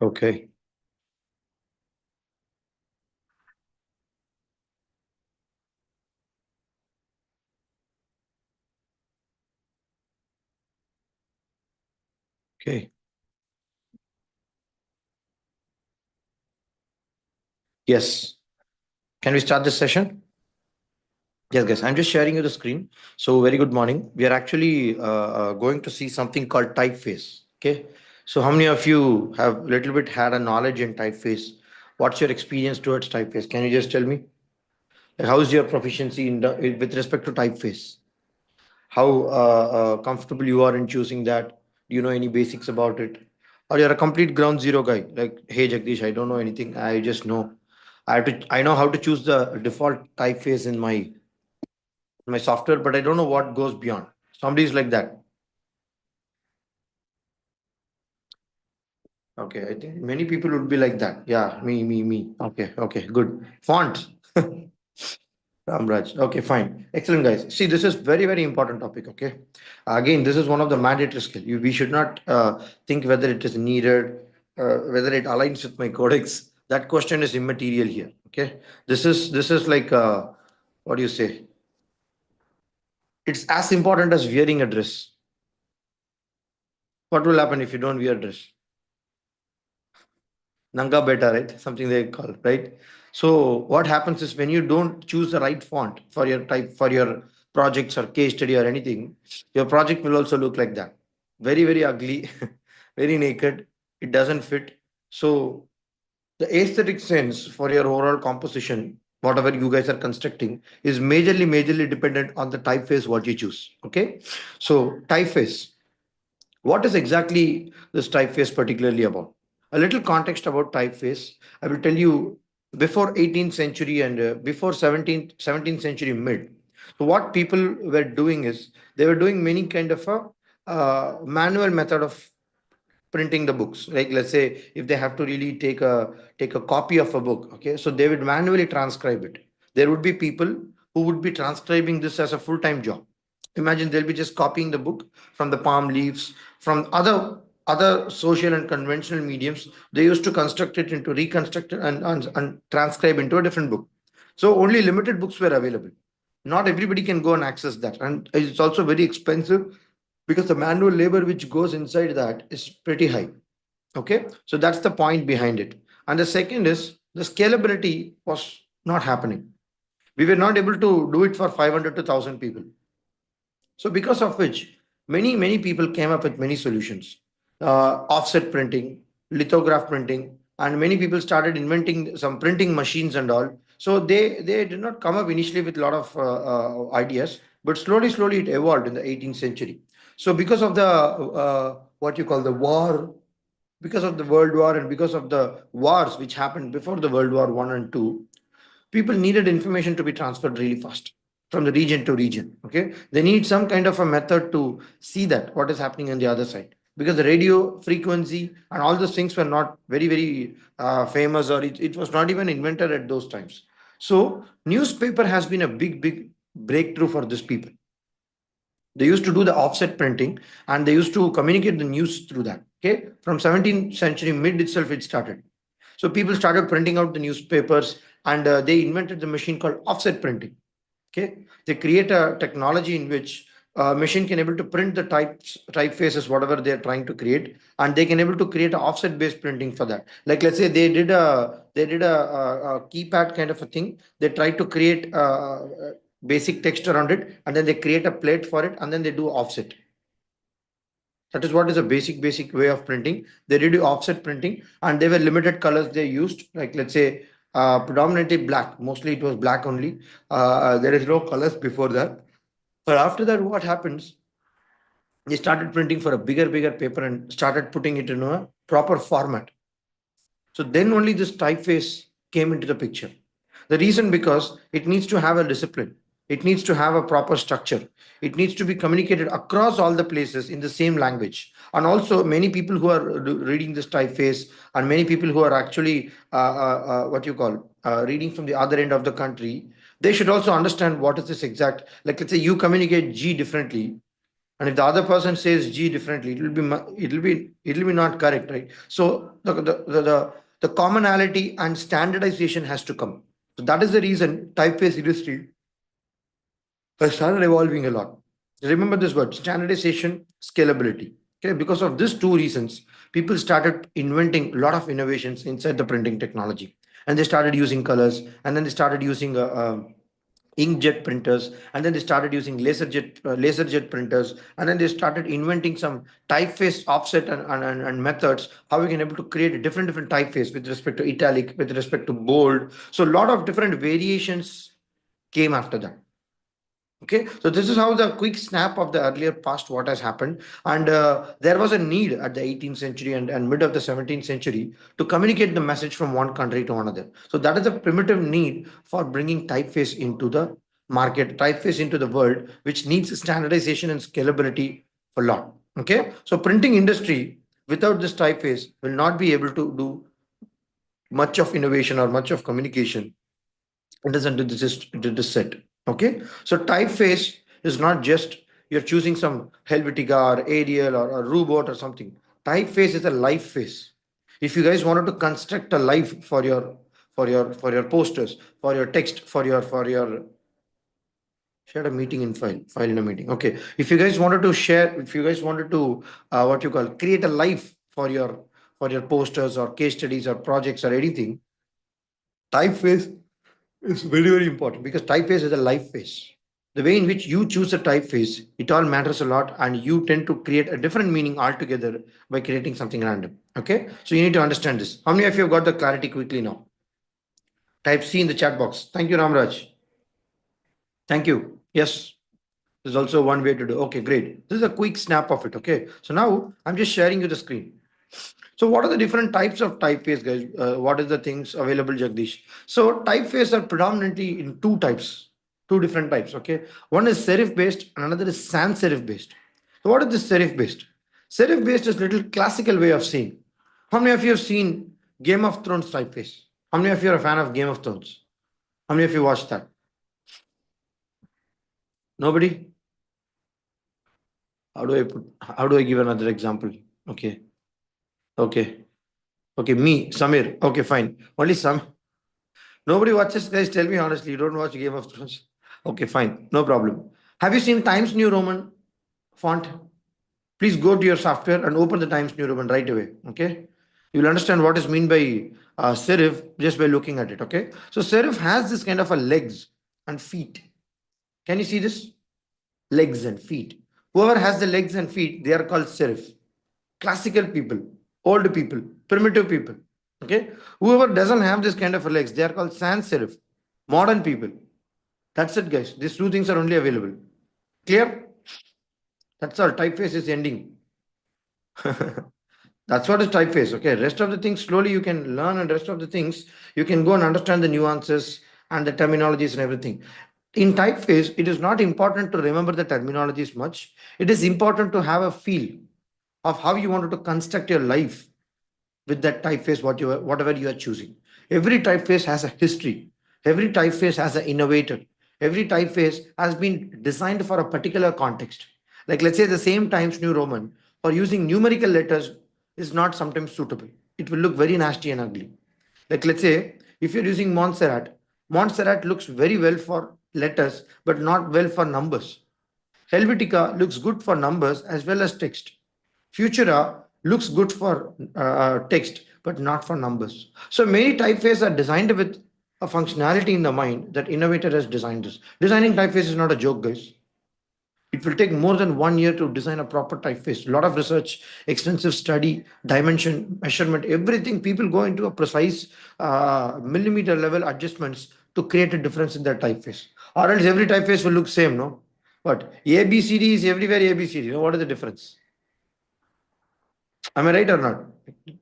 Okay. Okay. Yes. Can we start this session? Yes, guys. I'm just sharing you the screen. So, very good morning. We are actually going to see something called typeface. Okay. So, how many of you have a little bit had a knowledge in typeface? What's your experience towards typeface? Can you just tell me? Like, how is your proficiency with respect to typeface? How comfortable you are in choosing that? Do you know any basics about it? Or you're a complete ground zero guy? Like, hey, Jagdish, I don't know anything. I just know I know how to choose the default typeface in my software, but I don't know what goes beyond. Somebody's like that. Okay, I think many people would be like that. Yeah, me. Okay, okay, good. Font. Ramraj. Okay, fine. Excellent, guys. See, this is very, very important topic. Okay. Again, this is one of the mandatory skill. We should not think whether it is needed, whether it aligns with my codex. That question is immaterial here. Okay. This is like what do you say? It's as important as wearing a dress. What will happen if you don't wear a dress? Nanga beta, right? Something they call, right? So what happens is when you don't choose the right font for your type for your projects or case study or anything, your project will also look like that. Very, very ugly, very naked. It doesn't fit. So the aesthetic sense for your overall composition, whatever you guys are constructing, is majorly dependent on the typeface what you choose. Okay. So typeface. What is exactly this typeface particularly about? A little context about typeface. I will tell you before 18th century and before 17th century mid. So what people were doing is they were doing many kind of a manual method of printing the books. Like let's say if they have to really take a copy of a book, okay, so they would manually transcribe it. There would be people who would be transcribing this as a full-time job. Imagine they'll be just copying the book from the palm leaves, from other social and conventional mediums. They used to construct it into reconstruct it and transcribe into a different book. So only limited books were available. Not everybody can go and access that, and it's also very expensive because the manual labor which goes inside that is pretty high. Okay, so that's the point behind it. And the second is the scalability was not happening. We were not able to do it for 500 to 1,000 people. So because of which many people came up with many solutions. Offset printing, lithograph printing, and many people started inventing some printing machines and all. So they did not come up initially with a lot of ideas, but slowly it evolved in the 18th century. So because of the what you call the war, because of the World War and because of the wars which happened before the World War One and Two, people needed information to be transferred really fast from the region to region. Okay, they need some kind of a method to see that what is happening on the other side, because the radio frequency and all those things were not very famous, or it was not even invented at those times. So newspaper has been a big breakthrough for these people. They used to do the offset printing and they used to communicate the news through that. Okay, from 17th century mid itself it started. So people started printing out the newspapers, and they invented the machine called offset printing. Okay, they create a technology in which a machine can able to print the typefaces whatever they are trying to create, and they can able to create an offset based printing for that. Like let's say they did a keypad kind of a thing. They tried to create basic text around it, and then they create a plate for it, and then they do offset. That is what is a basic way of printing. They did offset printing, and they were limited colors they used. Like let's say predominantly black. Mostly it was black only. There is no colors before that. But after that, what happens? They started printing for a bigger paper and started putting it in a proper format. So then only this typeface came into the picture. The reason because it needs to have a discipline. It needs to have a proper structure. It needs to be communicated across all the places in the same language. And also, many people who are reading this typeface, and many people who are actually what you call reading from the other end of the country, they should also understand what is this exact. Like let's say you communicate G differently. And if the other person says G differently, it'll be not correct, right? So the commonality and standardization has to come. So that is the reason typeface industry has started evolving a lot. Remember this word: standardization, scalability. Okay, because of these two reasons, people started inventing a lot of innovations inside the printing technology, and they started using colors, and then they started using inkjet printers, and then they started using laser jet printers, and then they started inventing some typeface offset and methods, how we can able to create a different typeface with respect to italic, with respect to bold. So a lot of different variations came after that. Okay, so this is how the quick snap of the earlier past what has happened, and there was a need at the 18th century and mid of the 17th century to communicate the message from one country to another. So that is a primitive need for bringing typeface into the market, typeface into the world, which needs standardization and scalability for lot. Okay, so printing industry without this typeface will not be able to do much of innovation or much of communication. It is under this set. Okay, so typeface is not just you're choosing some Helvetica or Arial or Rubot or something. Typeface is a life face. If you guys wanted to construct a life for your posters, for your text, for your share a meeting in file in a meeting. Okay, if you guys wanted to share, if you guys wanted to what you call create a life for your posters or case studies or projects or anything, typeface it's very, very important because typeface is a life face. The way in which you choose a typeface, it all matters a lot, and you tend to create a different meaning altogether by creating something random. Okay, so you need to understand this. How many of you have got the clarity quickly now? Type C in the chat box. Thank you, Ramraj. Thank you. Yes, there's also one way to do. Okay, great. This is a quick snap of it. Okay, so now I'm just sharing you the screen. So what are the different types of typeface, guys? What is the things available, Jagdish? So typeface are predominantly in two types, two different types. Okay, one is serif based, and another is sans serif based. So what is this serif based? Serif based is little classical way of seeing. How many of you have seen Game of Thrones typeface? How many of you are a fan of Game of Thrones? How many of you watched that? Nobody? How do I put? How do I give another example? Okay, okay, okay. Me, Samir. Okay, fine. Only some. Nobody watches, guys. Tell me honestly, you don't watch Game of Thrones. Okay, fine, no problem. Have you seen Times New Roman font? Please go to your software and open the Times New Roman right away. Okay, you will understand what is mean by serif just by looking at it. Okay, so serif has this kind of a legs and feet. Can you see this? Legs and feet. Whoever has the legs and feet, they are called serif. Classical people, old people, primitive people. Okay, whoever doesn't have this kind of a legs, they are called sans serif. Modern people. That's it, guys. These two things are only available. Clear? That's all. Typeface is ending. That's what is typeface. Okay. Rest of the things slowly you can learn, and rest of the things you can go and understand the nuances and the terminologies and everything. In typeface, it is not important to remember the terminologies much. It is important to have a feel of how you wanted to construct your life with that typeface, whatever you are choosing. Every typeface has a history. Every typeface has an innovator. Every typeface has been designed for a particular context. Like let's say the same Times New Roman or using numerical letters is not sometimes suitable. It will look very nasty and ugly. Like let's say if you're using Montserrat, Montserrat looks very well for letters but not well for numbers. Helvetica looks good for numbers as well as text. Futura looks good for text but not for numbers. So many typefaces are designed with a functionality in the mind that innovator has designed this. Designing typeface is not a joke, guys. It will take more than 1 year to design a proper typeface. A lot of research, extensive study, dimension, measurement, everything. People go into a precise millimeter level adjustments to create a difference in their typeface. Or else every typeface will look same, no? But ABCD is everywhere ABCD. You know what is the difference? Am I right or not?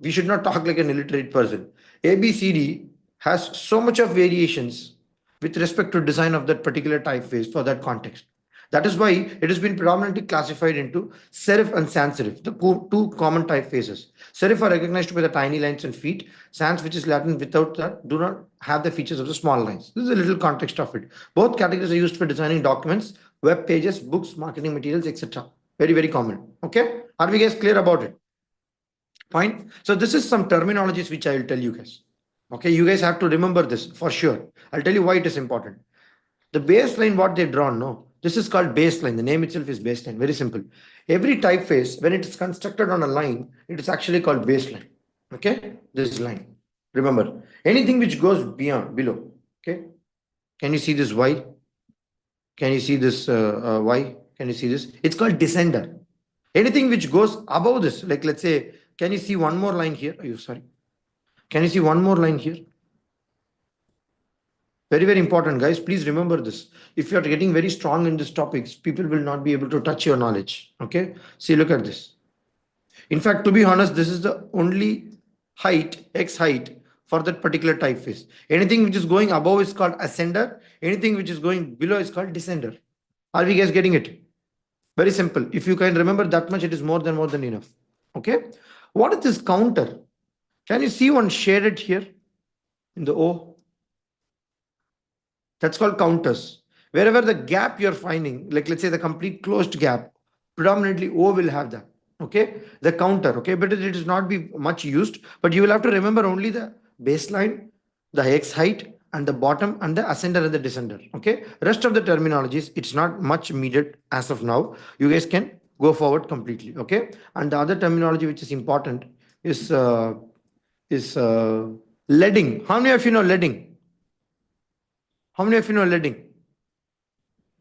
We should not talk like an illiterate person. ABCD has so much of variations with respect to design of that particular typeface for that context. That is why it has been predominantly classified into serif and sans serif, the two common typefaces. Serif are recognized by the tiny lines and feet. Sans, which is Latin without that, do not have the features of the small lines. This is a little context of it. Both categories are used for designing documents, web pages, books, marketing materials, etc. Very, very common. Okay. Are we guys clear about it? Fine. So this is some terminologies which I will tell you guys. Okay. You guys have to remember this for sure. I'll tell you why it is important. The baseline, what they've drawn, no, this is called baseline. The name itself is baseline. Very simple. Every typeface, when it is constructed on a line, it is actually called baseline. Okay. This line. Remember, anything which goes beyond, below. Okay. Can you see this Y? Can you see this Y? Can you see this? It's called descender. Anything which goes above this, like let's say, can you see one more line here? Are you sorry? Can you see one more line here? Very, very important, guys. Please remember this. If you're getting very strong in these topics, people will not be able to touch your knowledge. Okay. See, look at this. In fact, to be honest, this is the only height, X height for that particular typeface. Anything which is going above is called ascender. Anything which is going below is called descender. Are we guys getting it? Very simple. If you can remember that much, it is more than enough. Okay. What is this counter? Can you see one shaded here in the O? That's called counters. Wherever the gap you're finding, like let's say the complete closed gap, predominantly O will have that. Okay. The counter. Okay. But it is not be much used, but you will have to remember only the baseline, the X height, and the bottom, and the ascender and the descender. Okay. Rest of the terminologies, it's not much needed as of now. You guys can go forward completely. Okay. And the other terminology which is important is leading. How many of you know leading? How many of you know leading?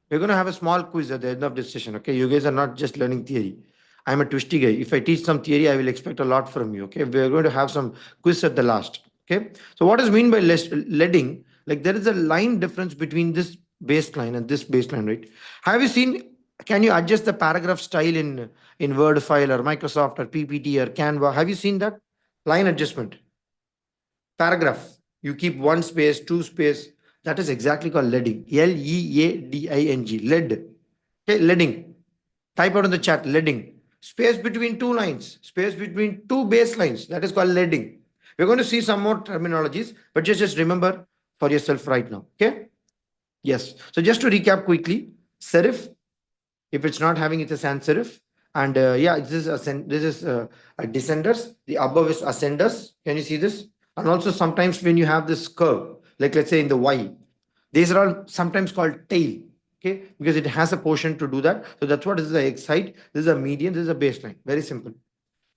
We're going to have a small quiz at the end of this session. Okay. You guys are not just learning theory. I'm a twisty guy. If I teach some theory, I will expect a lot from you. Okay. We're going to have some quiz at the last. Okay. So what is mean by leading? Like there is a line difference between this baseline and this baseline, right? Have you seen? Can you adjust the paragraph style in Word file or Microsoft or PPT or Canva? Have you seen that line adjustment? Paragraph. You keep one space, two space. That is exactly called leading. Leading. Lead. Okay, leading. Type out in the chat, leading. Space between two lines, space between two baselines. That is called leading. We're going to see some more terminologies, but just remember for yourself right now. Okay. Yes. So just to recap quickly, serif, if it's not having it, a sans serif. And yeah, this is a descenders. The above is ascenders. Can you see this? And also sometimes when you have this curve, like let's say in the Y, these are all sometimes called tail. Okay, because it has a portion to do that. So that's what is the X height. This is a median. This is a baseline. Very simple.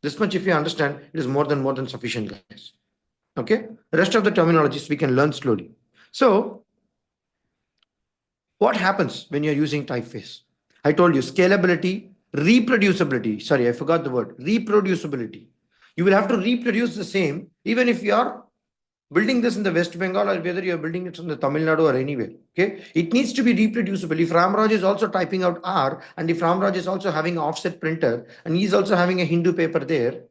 This much, if you understand, it is more than sufficient, guys. Okay. The rest of the terminologies we can learn slowly. So what happens when you're using typeface? I told you scalability, reproducibility. Sorry, I forgot the word. Reproducibility. You will have to reproduce the same even if you are building this in the West Bengal or whether you're building it in the Tamil Nadu or anywhere. Okay. It needs to be reproducible. If Ramraj is also typing out R and if Ramraj is also having an offset printer and he's also having a Hindu paper there,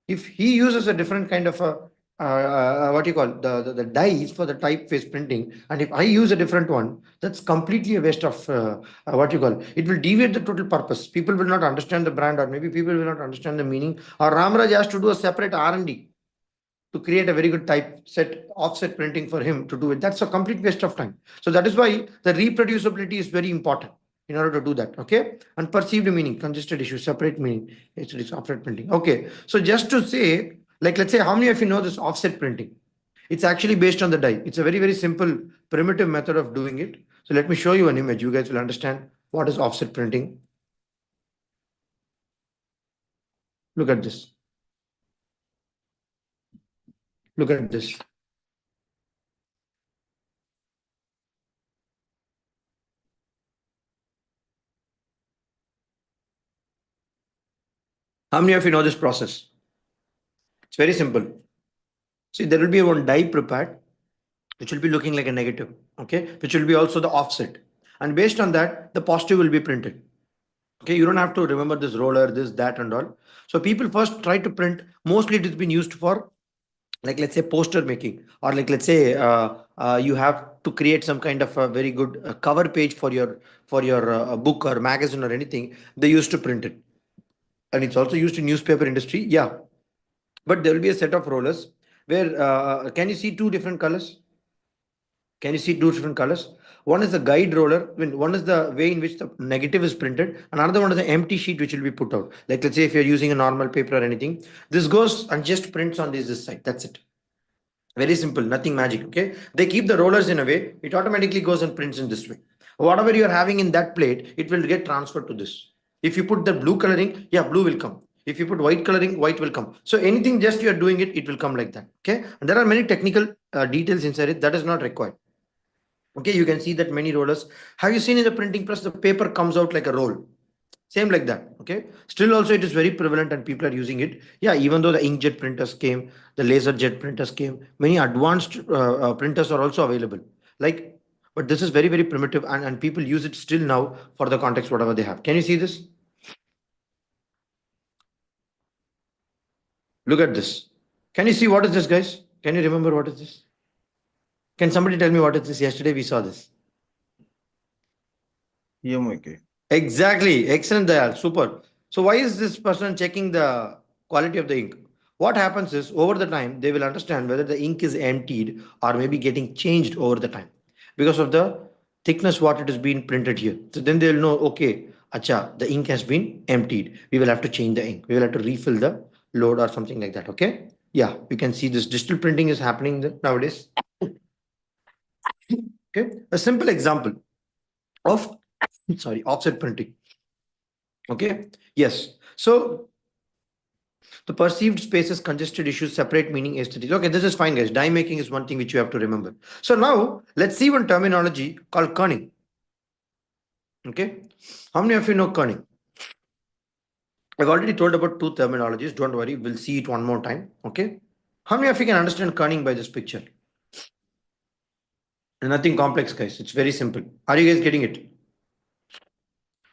if he uses a different kind of a what you call the dies for the typeface printing, and if I use a different one, that's completely a waste of what you call. It will deviate the total purpose. People will not understand the brand, or maybe people will not understand the meaning. Or Ramraj has to do a separate R&D to create a very good type set offset printing for him to do it. That's a complete waste of time. So that is why the reproducibility is very important in order to do that. Okay. And perceived meaning, congested issue, separate meaning. It's offset printing. Okay. So just to say, like, let's say, how many of you know this offset printing? It's actually based on the die. It's a very, very simple primitive method of doing it. So let me show you an image. You guys will understand what is offset printing. Look at this. Look at this. How many of you know this process? It's very simple. See, there will be one die prepared, which will be looking like a negative, okay, which will be also the offset. And based on that, the positive will be printed. Okay, you don't have to remember this roller, this, that, and all. So people first try to print, mostly it has been used for, like, let's say, poster making, or like, let's say, you have to create some kind of a very good cover page for your book or magazine or anything. They used to print it. And it's also used in newspaper industry. Yeah. But there will be a set of rollers where can you see two different colors? Can you see two different colors? One is the guide roller, one is the way in which the negative is printed, and another one is the empty sheet which will be put out. Like let's say if you're using a normal paper or anything, this goes and just prints on this side. That's it. Very simple, nothing magic. Okay. They keep the rollers in a way, it automatically goes and prints in this way. Whatever you're having in that plate, it will get transferred to this. If you put the blue coloring, yeah, blue will come. If you put white coloring, white will come. So anything just you're doing it, it will come like that. Okay. And there are many technical details inside it that is not required. Okay, you can see that many rollers. Have you seen in the printing press, the paper comes out like a roll? Same like that. Okay. Still also it is very prevalent and people are using it. Yeah, even though the inkjet printers came, the laser jet printers came, many advanced printers are also available. Like, but this is very, very primitive and people use it still now for the context, whatever they have. Can you see this? Look at this. Can you see what is this, guys? Can you remember what is this? Can somebody tell me what is this? Yesterday we saw this. EMI. Exactly. Excellent there. Super. So why is this person checking the quality of the ink? What happens is over the time, they will understand whether the ink is emptied or maybe getting changed over the time because of the thickness what it is being printed here. So then they'll know, okay, acha, the ink has been emptied. We will have to change the ink. We will have to refill the load or something like that. Okay. Yeah, you can see this digital printing is happening nowadays. Okay. A simple example of sorry, offset printing. Okay. Yes. So the perceived spaces, congested issues, separate meaning, aesthetics. Okay, this is fine, guys. Die making is one thing which you have to remember. So now let's see one terminology called kerning. Okay. How many of you know kerning? I've already told about two terminologies. Don't worry, we'll see it one more time. Okay. How many of you can understand kerning by this picture? Nothing complex, guys. It's very simple. Are you guys getting it?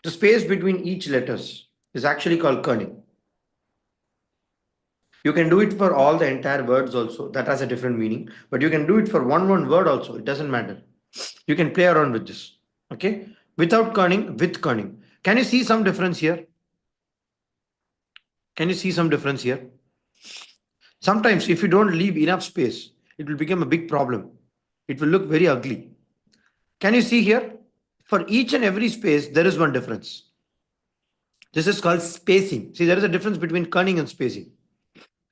The space between each letters is actually called kerning. You can do it for all the entire words also. That has a different meaning. But you can do it for one word also. It doesn't matter. You can play around with this. Okay. Without kerning, with kerning. Can you see some difference here? Can you see some difference here? Sometimes if you don't leave enough space, it will become a big problem. It will look very ugly. Can you see here? For each and every space, there is one difference. This is called spacing. See, there is a difference between kerning and spacing.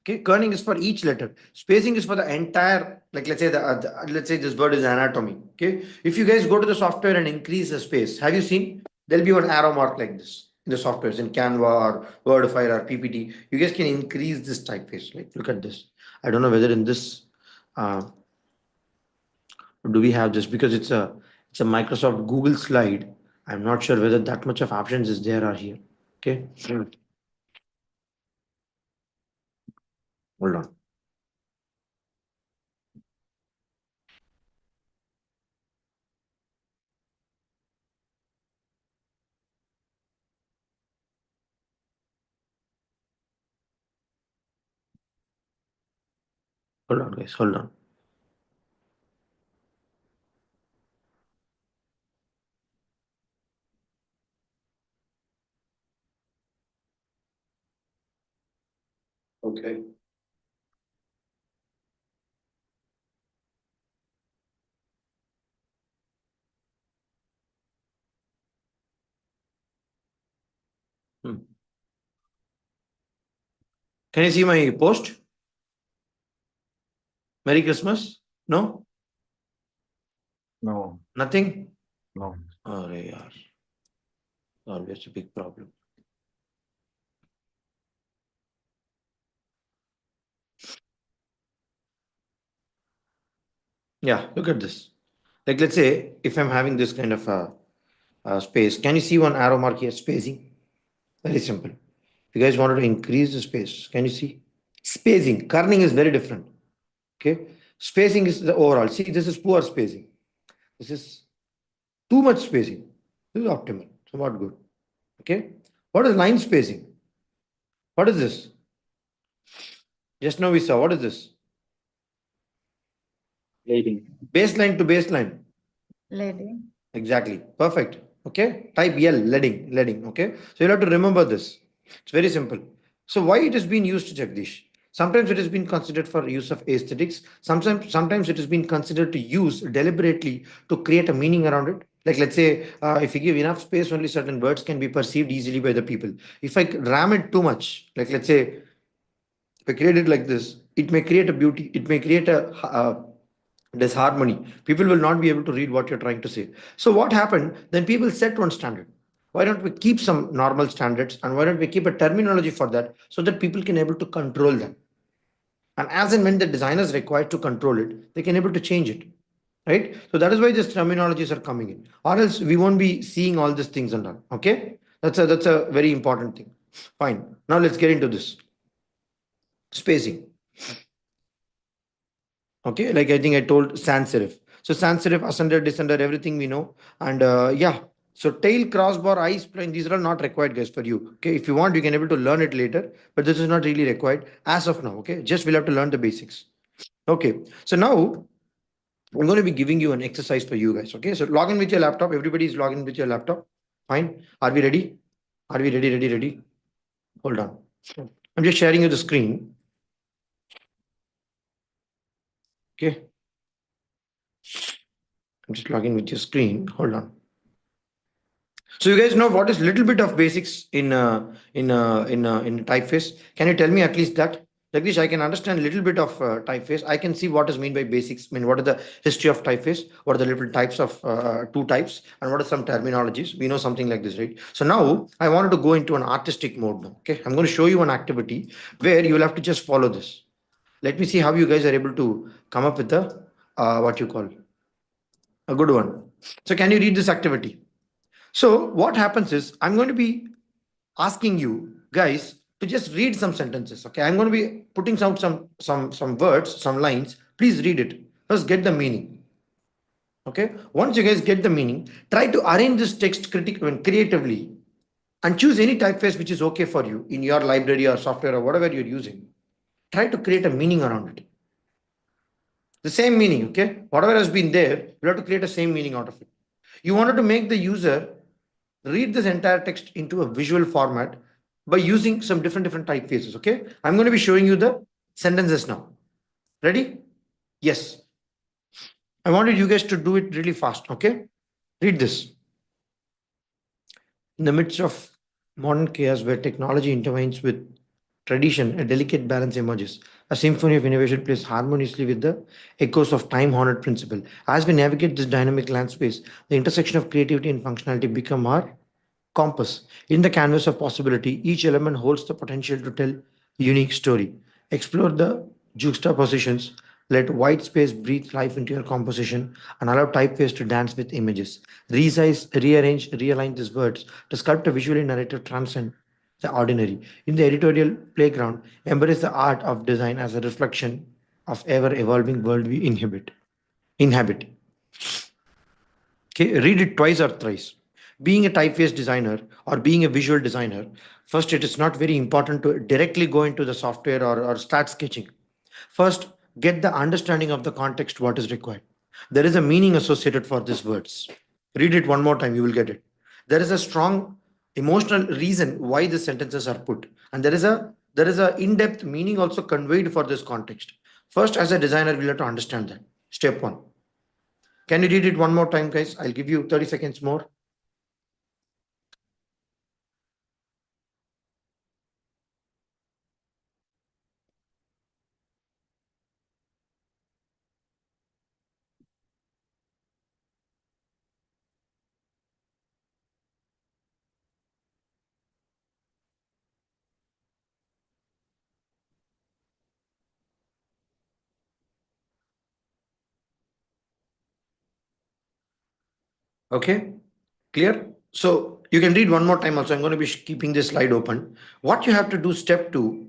Okay, kerning is for each letter. Spacing is for the entire, like let's say this word is anatomy. Okay, if you guys go to the software and increase the space, have you seen? There'll be one arrow mark like this in the softwares in Canva or Wordfire or PPT. You guys can increase this typeface. Like, look at this. I don't know whether in this do we have this because it's a Microsoft Google slide. I'm not sure whether that much of options is there or here. Okay, hold on. Hold on, guys. Hold on. Okay. Hmm. Can you see my post? Merry Christmas? No? No, Nothing? no. Oh, yaar. Always a big problem. Yeah, look at this. Like, let's say if I'm having this kind of space, can you see one arrow mark here? Spacing. Very simple. If you guys wanted to increase the space, can you see? Spacing. Kerning is very different. Okay. Spacing is the overall. See, this is poor spacing. This is too much spacing. This is optimal. Somewhat good. Okay. What is line spacing? What is this? Just now we saw. What is this? Leading. Baseline to baseline. Lady. Exactly. Perfect. Okay. Type L, leading. Okay. So you'll have to remember this. It's very simple. So why it is being used, Jagdish? Sometimes it has been considered for use of aesthetics. Sometimes it has been considered to use deliberately to create a meaning around it. Like let's say, if you give enough space, only certain words can be perceived easily by the people. If I ram it too much, like let's say, if I create it like this, it may create a beauty. It may create a disharmony. People will not be able to read what you're trying to say. So what happened? Then people set one standard. Why don't we keep some normal standards, and why don't we keep a terminology for that so that people can able to control that? And as and when the designer is required to control it, they can able to change it, right? So that is why these terminologies are coming in, or else we won't be seeing all these things and all. Okay, that's a very important thing. Fine. Now let's get into this spacing. Okay, like I think I told sans serif. So sans serif, ascender, descender, everything we know. And yeah, so tail, crossbar, eyes, plane, these are all not required, guys, for you. Okay, if you want, you can able to learn it later, but this is not really required as of now. Okay, just we'll have to learn the basics. Okay, so now I'm going to be giving you an exercise for you guys. Okay, so log in with your laptop. Everybody is logging with your laptop. Fine. Are we ready? Are we ready? Ready? Ready? Hold on. I'm just sharing you the screen. Okay, I'm just logging with your screen. Hold on. So you guys know what is little bit of basics in typeface? Can you tell me at least that? Like this, I can understand little bit of typeface. I can see what is mean by basics. I mean, what are the history of typeface? What are the little types of two types? And what are some terminologies? We know something like this, right? So now I wanted to go into an artistic mode now. Okay, I'm going to show you an activity where you will have to just follow this. Let me see how you guys are able to come up with a what you call a good one. So can you read this activity? So what happens is I'm going to be asking you guys to just read some sentences. Okay, I'm going to be putting some words, some lines. Please read it. First, get the meaning. Okay. Once you guys get the meaning, try to arrange this text creatively and choose any typeface which is okay for you in your library or software or whatever you're using. Try to create a meaning around it. The same meaning. Okay. Whatever has been there, you have to create a same meaning out of it. You wanted to make the user read this entire text into a visual format by using some different typefaces. Okay, I'm going to be showing you the sentences now. Ready? Yes. I wanted you guys to do it really fast. Okay, read this. In the midst of modern chaos where technology intervenes with tradition, a delicate balance emerges. A symphony of innovation plays harmoniously with the echoes of time honored principle. As we navigate this dynamic landscape, the intersection of creativity and functionality become our compass. In the canvas of possibility, each element holds the potential to tell a unique story. Explore the juxtapositions, let white space breathe life into your composition, and allow typeface to dance with images. Resize, rearrange, realign these words to sculpt a visually narrative transcend the ordinary. In the editorial playground, embrace the art of design as a reflection of ever evolving world we inhabit. Okay, read it twice or thrice. Being a typeface designer or being a visual designer, first, it is not very important to directly go into the software or start sketching. First, get the understanding of the context, what is required. There is a meaning associated for these words. Read it one more time, you will get it. There is a strong emotional reason why the sentences are put, and there is a in-depth meaning also conveyed for this context. First, as a designer, we'll have to understand that. Step one. Can you read it one more time, guys? I'll give you 30 seconds more. Okay, clear? So you can read one more time also. I'm going to be keeping this slide open. What you have to do, step two,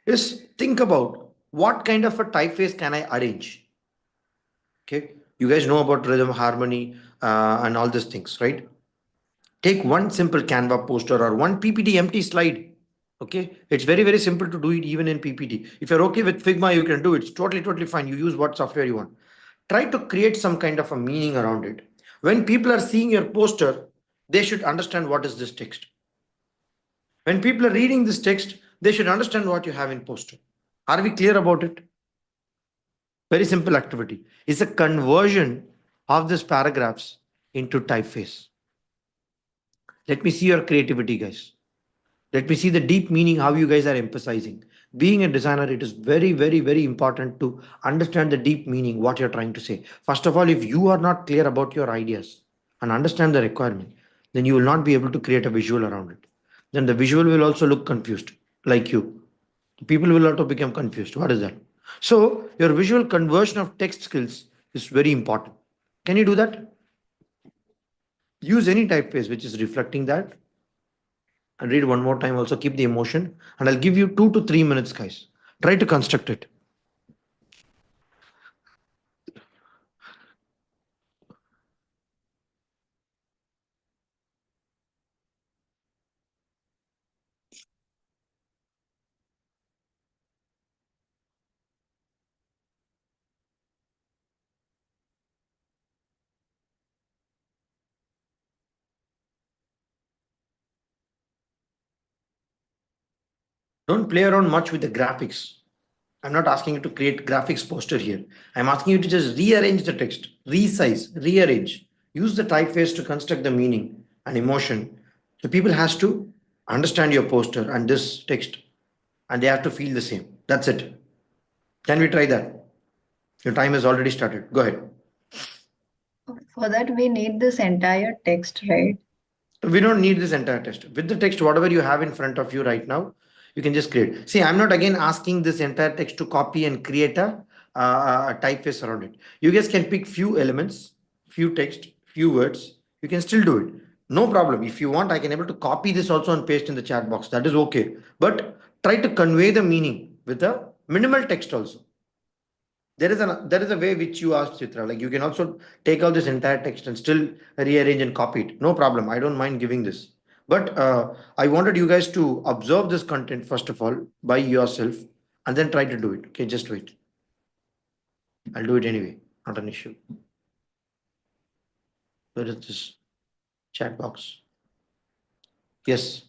is think about what kind of a typeface can I arrange? Okay, you guys know about rhythm, harmony, and all these things, right? Take one simple Canva poster or one PPT empty slide. Okay, it's very simple to do it even in PPT. If you're okay with Figma, you can do it. It's totally fine. You use what software you want. Try to create some kind of a meaning around it. When people are seeing your poster, they should understand what is this text. When people are reading this text, they should understand what you have in poster. Are we clear about it? Very simple activity. It's a conversion of these paragraphs into typeface. Let me see your creativity, guys. Let me see the deep meaning, how you guys are emphasizing. Being a designer, it is very, very, very important to understand the deep meaning, what you're trying to say. First of all, if you are not clear about your ideas and understand the requirement, then you will not be able to create a visual around it. Then the visual will also look confused, like you. People will also become confused. What is that? So, your visual conversion of text skills is very important. Can you do that? Use any typeface which is reflecting that, and read one more time. Also keep the emotion, and I'll give you 2 to 3 minutes, guys. Try to construct it. Don't play around much with the graphics. I'm not asking you to create graphics poster here. I'm asking you to just rearrange the text, resize, rearrange. Use the typeface to construct the meaning and emotion. So people has to understand your poster and this text, and they have to feel the same. That's it. Can we try that? Your time has already started. Go ahead. For that, we need this entire text, right? We don't need this entire text. With the text, whatever you have in front of you right now, you can just create. See, I'm not again asking this entire text to copy and create a typeface around it. You guys can pick few elements, few text, few words. You can still do it. No problem. If you want, I can able to copy this also and paste in the chat box. That is okay. But try to convey the meaning with a minimal text also. There is a way which you asked, Chitra. Like you can also take out this entire text and still rearrange and copy it. No problem. I don't mind giving this. But I wanted you guys to observe this content first of all by yourself and then try to do it. Okay, just wait. I'll do it anyway. Not an issue. Where is this chat box? Yes.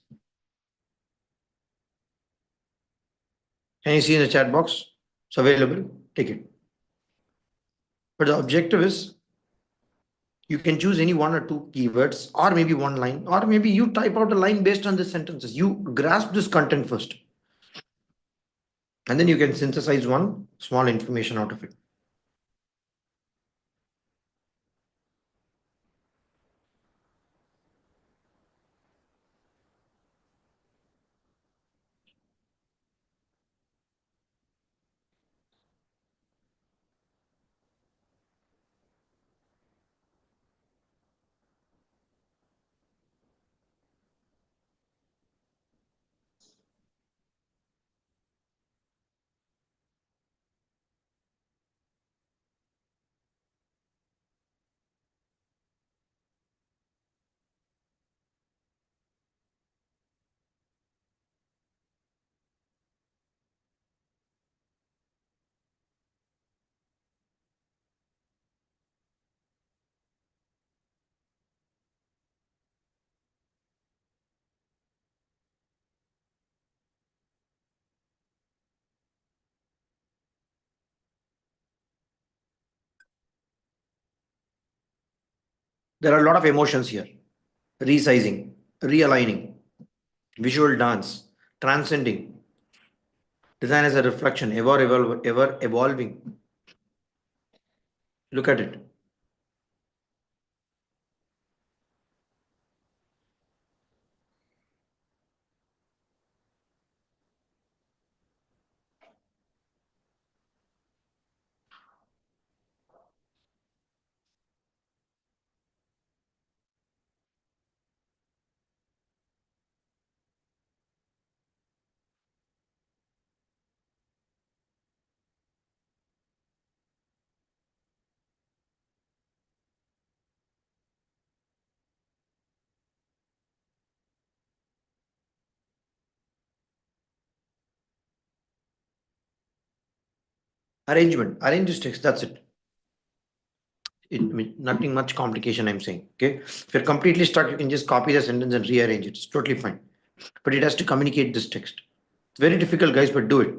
Can you see in the chat box? It's available. Take it. But the objective is you can choose any one or two keywords or maybe one line, or maybe you type out a line based on the sentences. You grasp this content first, and then you can synthesize one small information out of it. There are a lot of emotions here: resizing, realigning, visual dance, transcending, design as a reflection, ever evolving. Look at it. Arrangement. Arrange this text. That's it. Nothing much complication. I'm saying. Okay. If you're completely stuck, you can just copy the sentence and rearrange it. It's totally fine. But it has to communicate this text. It's very difficult, guys, but do it.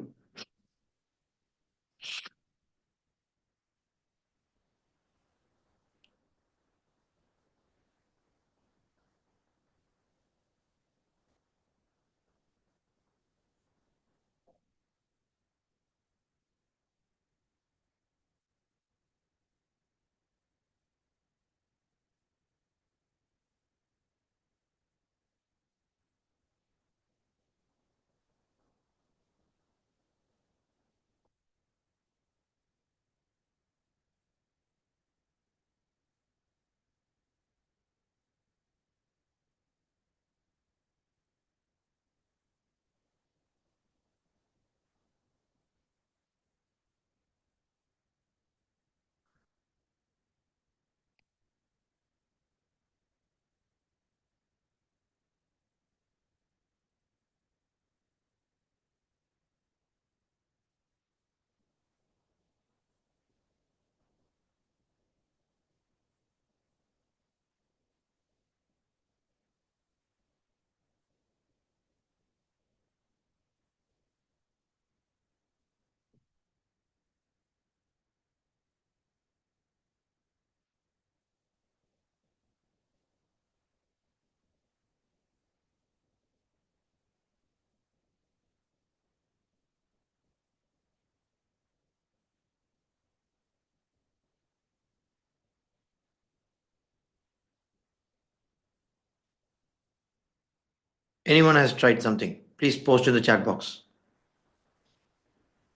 Anyone has tried something, please post in the chat box.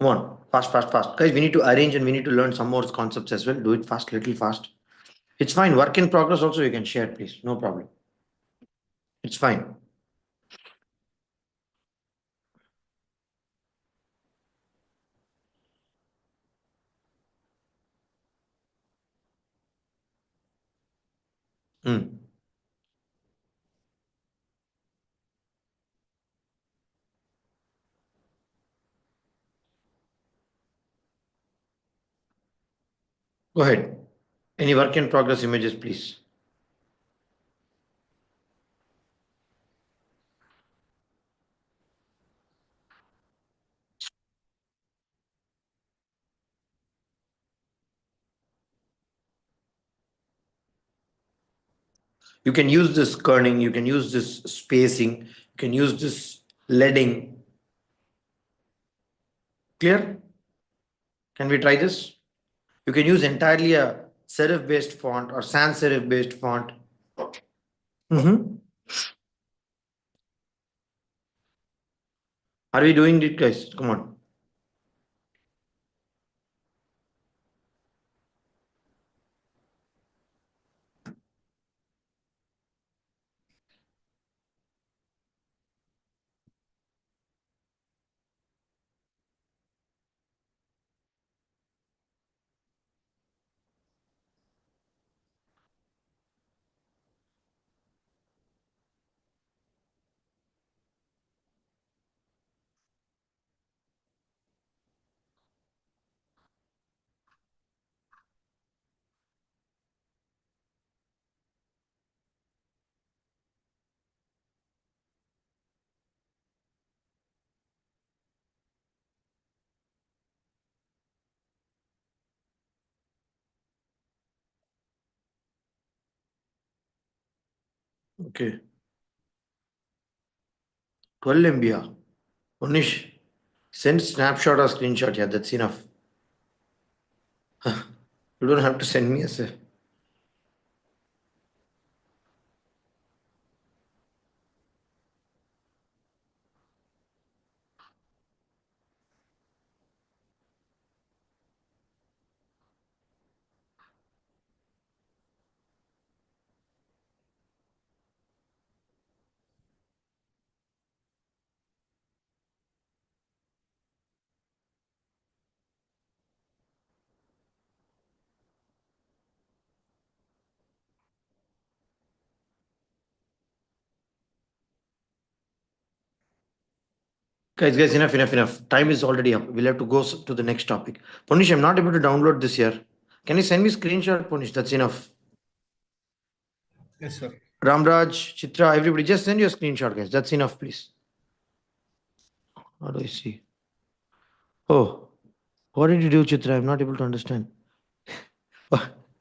Come on, fast, fast, fast. Guys, we need to arrange and we need to learn some more concepts as well. Do it fast, little fast. It's fine. Work in progress also you can share, please. No problem. It's fine. Hmm. Go ahead. Any work in progress images, please. You can use this kerning, you can use this spacing, you can use this leading. Clear? Can we try this? You can use entirely a serif based font or sans serif based font. Mm-hmm. Are we doing it, guys? Come on. Okay. 12 MB. Onish, send snapshot or screenshot. Yeah, that's enough. You don't have to send me as a. Guys, enough, enough, enough. Time is already up. We'll have to go to the next topic. Ponish, I'm not able to download this here. Can you send me screenshot, Ponish? That's enough. Yes, sir. Ramraj, Chitra, everybody, just send your screenshot, guys. That's enough, please. How do I see? Oh, what did you do, Chitra? I'm not able to understand.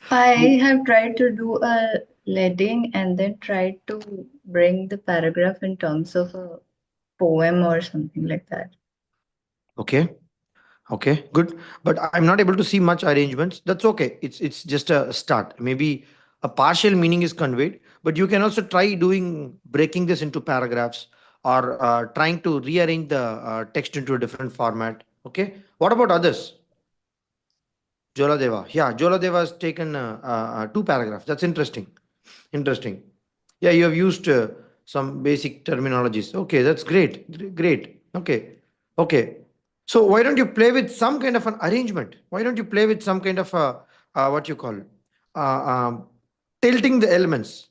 I have tried to do a leading and then tried to bring the paragraph in terms of a poem or something like that. Okay. Okay, good. But I'm not able to see much arrangements. That's okay. It's just a start. Maybe a partial meaning is conveyed, but you can also try doing breaking this into paragraphs or trying to rearrange the text into a different format. Okay. What about others? Joladeva. Yeah, Joladeva has taken two paragraphs. That's interesting. Interesting. Yeah, you have used some basic terminologies. Okay, that's great. Great. Okay. Okay. So why don't you play with some kind of an arrangement? Why don't you play with some kind of a what you call uh, um, tilting the elements?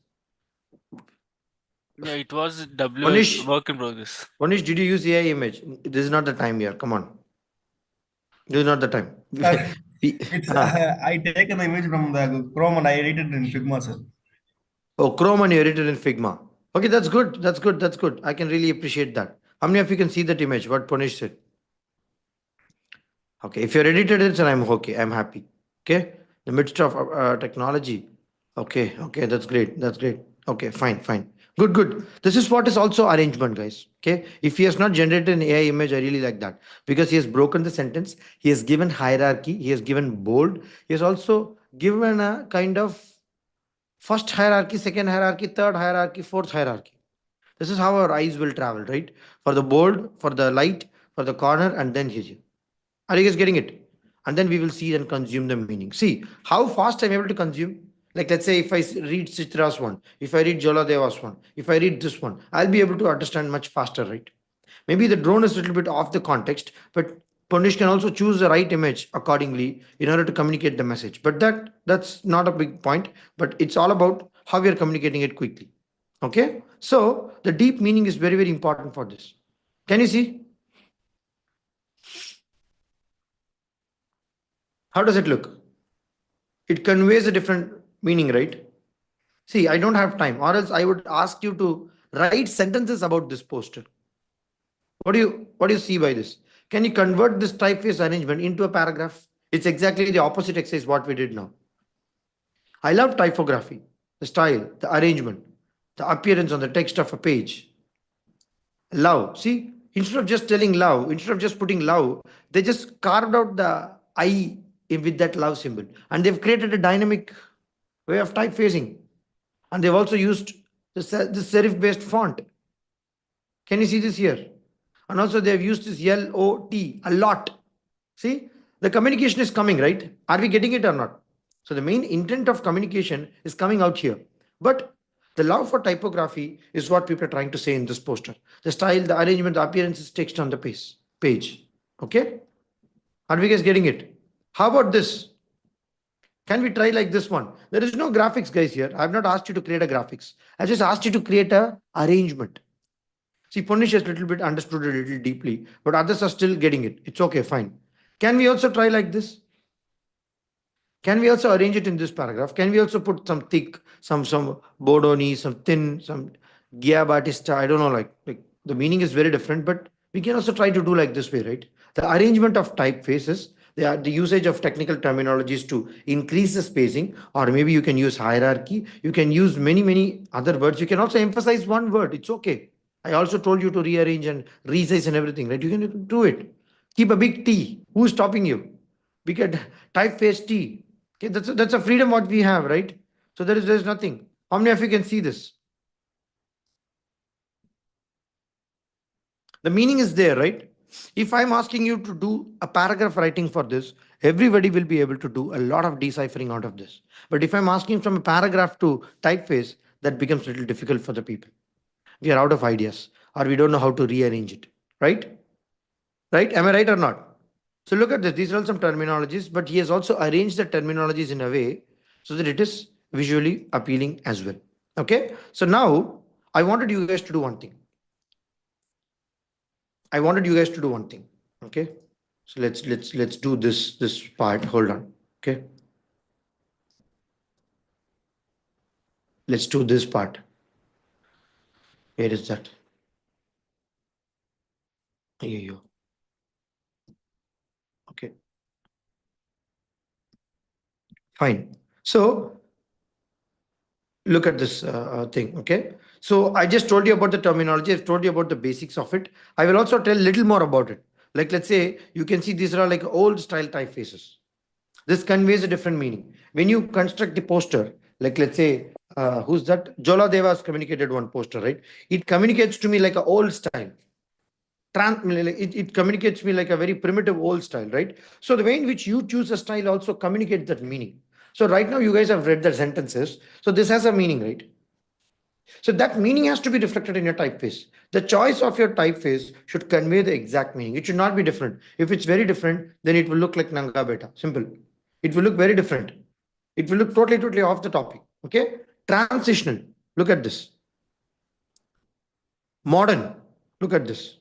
No, it was WS Manish, work in progress. Manish, did you use AI image? This is not the time here. Come on. This is not the time. Sir, We- it's ah. I taken the image from the Chrome and I edited in Figma, sir. Oh, Chrome and you edited in Figma. Okay, that's good. That's good. That's good. I can really appreciate that. How many of you can see that image? What Punish said? Okay, if you're edited it, then I'm okay. I'm happy. Okay, the midst of technology. Okay, okay, that's great. That's great. Okay, fine, fine. Good, good. This is what is also arrangement, guys. Okay, if he has not generated an AI image, I really like that because he has broken the sentence. He has given hierarchy. He has given bold. He has also given a kind of first hierarchy, second hierarchy, third hierarchy, fourth hierarchy. This is how our eyes will travel, right? For the bold, for the light, for the corner, and then here. Are you guys getting it? And then we will see and consume the meaning. See how fast I'm able to consume. Like let's say if I read Chitra's one, if I read Joladeva's one, if I read this one, I'll be able to understand much faster, right? Maybe the drone is a little bit off the context, but Punish can also choose the right image accordingly in order to communicate the message. But that's not a big point, but it's all about how we are communicating it quickly. Okay? So the deep meaning is very, very important for this. Can you see? How does it look? It conveys a different meaning, right? See, I don't have time, or else I would ask you to write sentences about this poster. What do you see by this? Can you convert this typeface arrangement into a paragraph? It's exactly the opposite exercise what we did now. I love typography, the style, the arrangement, the appearance on the text of a page. Love. See, instead of just telling love, instead of just putting love, they just carved out the I with that love symbol. And they've created a dynamic way of typefacing. And they've also used the serif based font. Can you see this here? And also they've used this LOT a lot. See, the communication is coming, right? Are we getting it or not? So the main intent of communication is coming out here. But the love for typography is what people are trying to say in this poster. The style, the arrangement, the appearance is text on the page. Okay? Are we guys getting it? How about this? Can we try like this one? There is no graphics, guys, here. I have not asked you to create a graphics. I just asked you to create a arrangement. See, Punish has a little bit understood it a little deeply, but others are still getting it. It's okay, fine. Can we also try like this? Can we also arrange it in this paragraph? Can we also put some thick, some Bodoni, some thin, some Gia Batista? I don't know, like the meaning is very different, but we can also try to do like this way, right? The arrangement of typefaces, they are the usage of technical terminologies to increase the spacing, or maybe you can use hierarchy. You can use many other words. You can also emphasize one word. It's okay. I also told you to rearrange and resize and everything, right? You can do it. Keep a big T. Who's stopping you? We get typeface T. Okay, that's a freedom what we have, right? So there's nothing. How many of you can see this? The meaning is there, right? If I'm asking you to do a paragraph writing for this, everybody will be able to do a lot of deciphering out of this. But if I'm asking from a paragraph to typeface, that becomes a little difficult for the people. We are out of ideas, or we don't know how to rearrange it, right? Right? Am I right or not? So look at this. These are all some terminologies, but he has also arranged the terminologies in a way so that it is visually appealing as well. Okay. So now I wanted you guys to do one thing. I wanted you guys to do one thing. Okay. So let's do this part. Hold on. Okay. Let's do this part. Where is that? Here you. Okay. Fine. So look at this thing. Okay. So I just told you about the terminology. I've told you about the basics of it. I will also tell a little more about it. Like let's say you can see these are like old style typefaces. This conveys a different meaning. When you construct the poster, like let's say, who's that? Jola Deva's communicated one poster, right? It communicates to me like an old style. It communicates me like a very primitive old style, right? So the way in which you choose a style also communicates that meaning. So right now you guys have read the sentences. So this has a meaning, right? So that meaning has to be reflected in your typeface. The choice of your typeface should convey the exact meaning. It should not be different. If it's very different, then it will look like Nanga Beta. Simple. It will look very different. It will look totally off the topic. Okay? Transitional. Look at this. Modern. Look at this.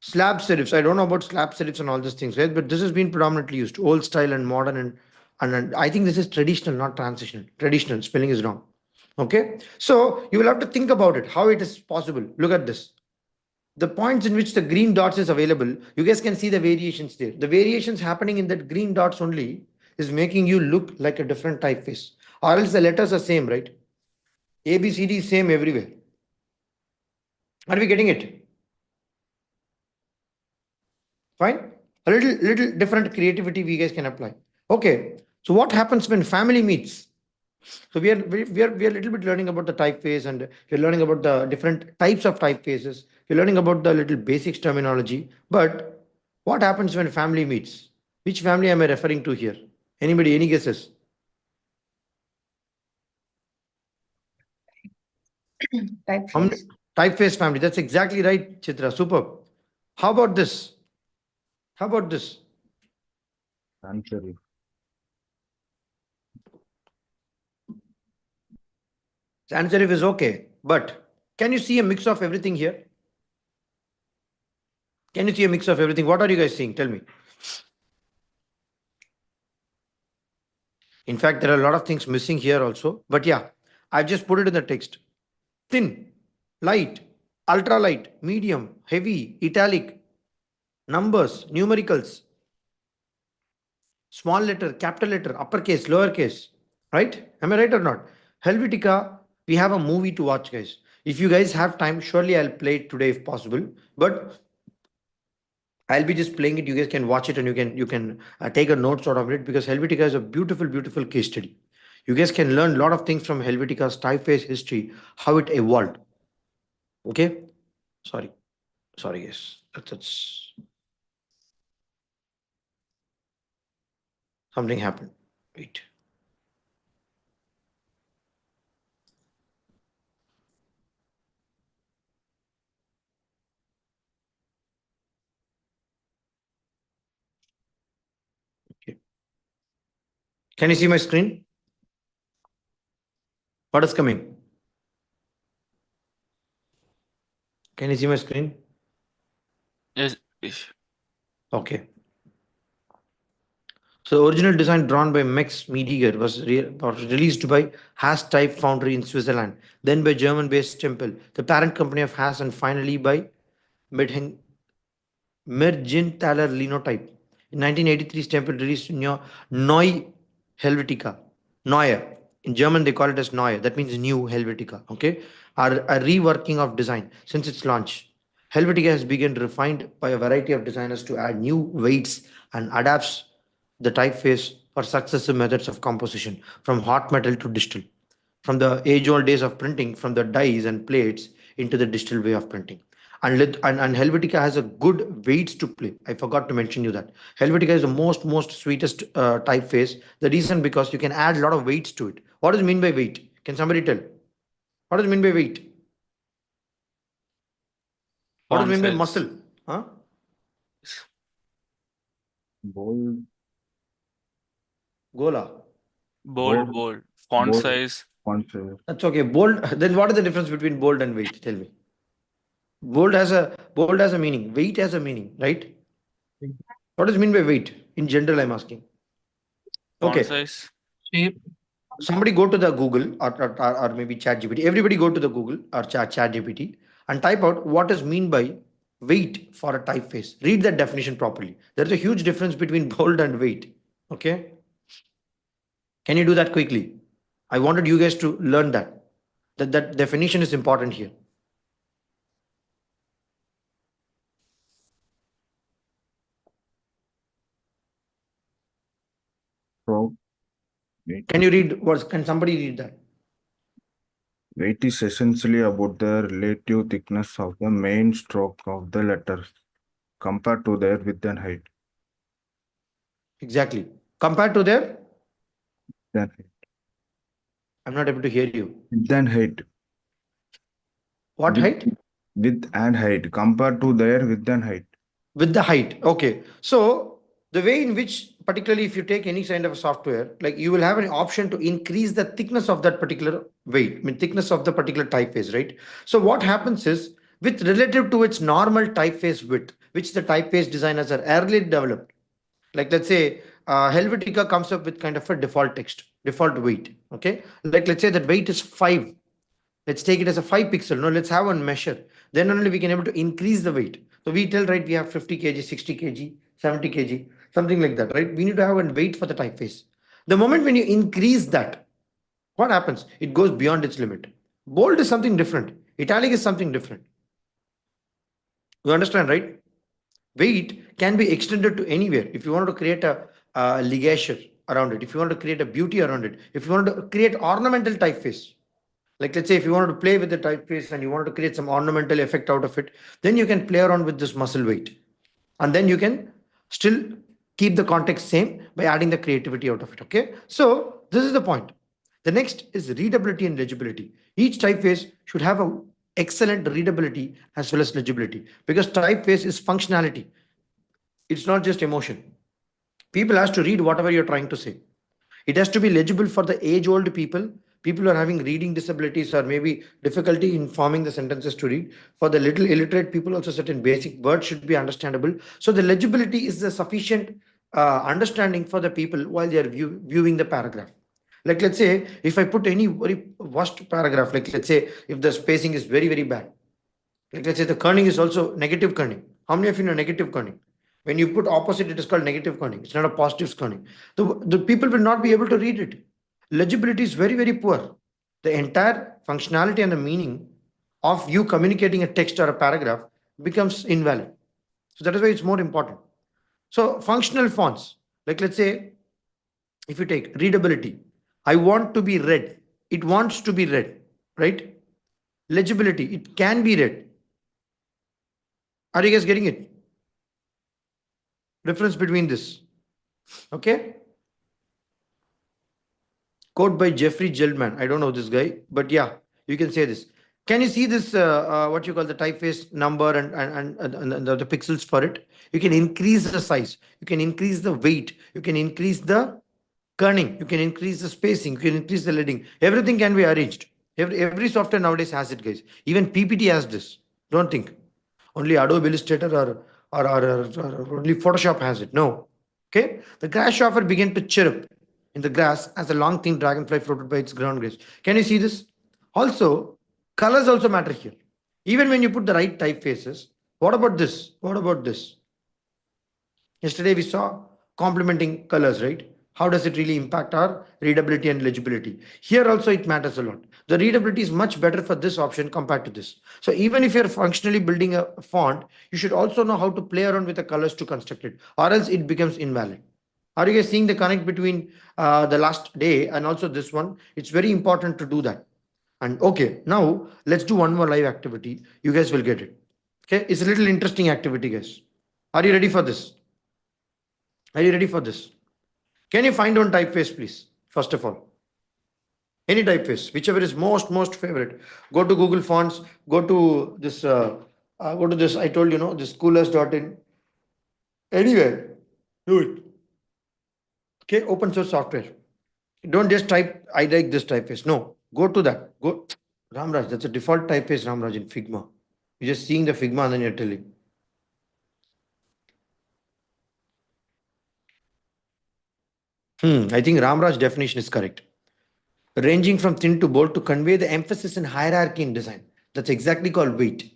Slab serifs. I don't know about slab serifs and all these things, right? But this has been predominantly used. Old style and modern and I think this is traditional, not transitional. Traditional. Spelling is wrong. Okay. So you will have to think about it, how it is possible. Look at this. The points in which the green dots is available, you guys can see the variations there. The variations happening in that green dots only is making you look like a different typeface. Or else the letters are same, right? A, B, C, D is same everywhere. Are we getting it? Fine. A little different creativity we guys can apply. Okay. So what happens when family meets? So we are a little bit learning about the typeface, and we're learning about the different types of typefaces. We're learning about the little basics terminology. But what happens when family meets? Which family am I referring to here? Anybody? Any guesses? How many? Typeface. Typeface family. That's exactly right, Chitra. Superb. How about this? How about this? Sanctuary. Sans serif is okay, but can you see a mix of everything here? Can you see a mix of everything? What are you guys seeing? Tell me. In fact, there are a lot of things missing here also. But yeah, I've just put it in the text. Thin, light, ultra light, medium, heavy, italic, numbers, numericals, small letter, capital letter, uppercase, lowercase. Right? Am I right or not? Helvetica, we have a movie to watch, guys. If you guys have time, surely I'll play it today if possible. But I'll be just playing it. You guys can watch it, and you can take a notes out of it, because Helvetica is a beautiful, beautiful case study. You guys can learn a lot of things from Helvetica's typeface history, how it evolved. Okay, sorry, sorry, guys. That's something happened. Wait. Okay. Can you see my screen? What is coming? Can you see my screen? Yes. Yes. Okay. So the original design drawn by Max Mediger was released by Haas Type Foundry in Switzerland, then by German-based Temple, the parent company of Haas, and finally by Medhen Mergenthaler linotype. In 1983, Stempel released Neue Helvetica. Neue. In German, they call it as Neue. That means new Helvetica. Okay. A reworking of design since its launch. Helvetica has been refined by a variety of designers to add new weights and adapts the typeface for successive methods of composition, from hot metal to digital, from the age old days of printing, from the dies and plates into the digital way of printing. And Helvetica has a good weights to play. I forgot to mention you that Helvetica is the most sweetest typeface. The reason, because you can add a lot of weights to it. What does it mean by weight? Can somebody tell? What does it mean by weight? What does it Font mean by size. muscle? Huh? Bold, Gola. Bold, bold, bold. Font bold, size. font size. That's okay. Bold. Then what is the difference between bold and weight? Tell me. Bold has a meaning. Weight has a meaning, right? What does it mean by weight? In general, I'm asking. Font Okay. size. Shape. Somebody go to the Google, or maybe Chat GPT. Everybody go to the Google or Chat GPT and type out what is mean by weight for a typeface. Read that definition properly. There's a huge difference between bold and weight. Okay. Can you do that quickly? I wanted you guys to learn that. That definition is important here. Pro. Weight Can you read what? Can somebody read that? weight is essentially about the relative thickness of the main stroke of the letters compared to their width and height. Exactly. Compared to their, Then I'm not able to hear you. width and height. What Width, height? width and height compared to their width and height. With the height. Okay. So the way in which, particularly if you take any kind of software, like you will have an option to increase the thickness of that particular weight, I mean thickness of the particular typeface, right? So what happens is, with relative to its normal typeface width, which the typeface designers are early developed. Like let's say Helvetica comes up with kind of a default text, default weight. Okay. Like let's say that weight is 5. Let's take it as a 5 pixel. No, let's have one measure. Then only we can able to increase the weight. So we tell, right, we have 50 kg, 60 kg, 70 kg, something like that, right? We need to have a weight for the typeface. The moment when you increase that, what happens? It goes beyond its limit. Bold is something different. Italic is something different. You understand, right? Weight can be extended to anywhere. If you want to create a ligature around it, if you want to create a beauty around it, if you want to create ornamental typeface, like let's say if you wanted to play with the typeface and you wanted to create some ornamental effect out of it, then you can play around with this muscle weight. And then you can still keep the context same by adding the creativity out of it. Okay. So this is the point. The next is readability and legibility. Each typeface should have a excellent readability as well as legibility, because typeface is functionality. It's not just emotion. People has to read whatever you're trying to say. It has to be legible for the age old people, people who are having reading disabilities or maybe difficulty in forming the sentences to read. For the little illiterate people, also certain basic words should be understandable. So the legibility is the sufficient understanding for the people while they are viewing the paragraph. Like let's say if I put any very worst paragraph, like let's say if the spacing is very, very bad, like let's say the kerning is also negative kerning. How many of you know negative kerning? When you put opposite, it is called negative kerning. It's not a positive kerning. The people will not be able to read it. Legibility is very, very poor. The entire functionality and the meaning of you communicating a text or a paragraph becomes invalid. So that is why it's more important. So functional fonts, like let's say if you take readability, I want to be read. It wants to be read, right? Legibility, it can be read. Are you guys getting it? Difference between this. Okay. Quote by Jeffrey Geldman. I don't know this guy, but yeah, you can say this. Can you see this? What you call the typeface number and the pixels for it? You can increase the size. You can increase the weight. You can increase the kerning. You can increase the spacing. You can increase the leading. Everything can be arranged. Every software nowadays has it, guys. Even PPT has this. Don't think only Adobe Illustrator or only Photoshop has it. No. Okay. The grasshopper began to chirp in the grass as a long thin dragonfly floated by its ground grace. Can you see this? Also, colors also matter here. Even when you put the right typefaces, what about this? What about this? Yesterday we saw complementing colors, right? How does it really impact our readability and legibility? Here also it matters a lot. The readability is much better for this option compared to this. So even if you're functionally building a font, you should also know how to play around with the colors to construct it, or else it becomes invalid. Are you guys seeing the connect between the last day and also this one? It's very important to do that. And okay, now let's do one more live activity. You guys will get it. Okay, it's a little interesting activity, guys. Are you ready for this? Are you ready for this? Can you find one typeface, please? First of all, any typeface, whichever is most favorite. Go to Google Fonts. Go to this. Go to this. I told you, know, this schoolers.in. Anywhere, do it. Okay, open source software. Don't just type. I like this typeface. No, go to that. Go, Ramraj. That's a default typeface, Ramraj, in Figma. You're just seeing the Figma and then you're telling. I think Ramraj's definition is correct. Ranging from thin to bold to convey the emphasis and hierarchy in design. That's exactly called weight.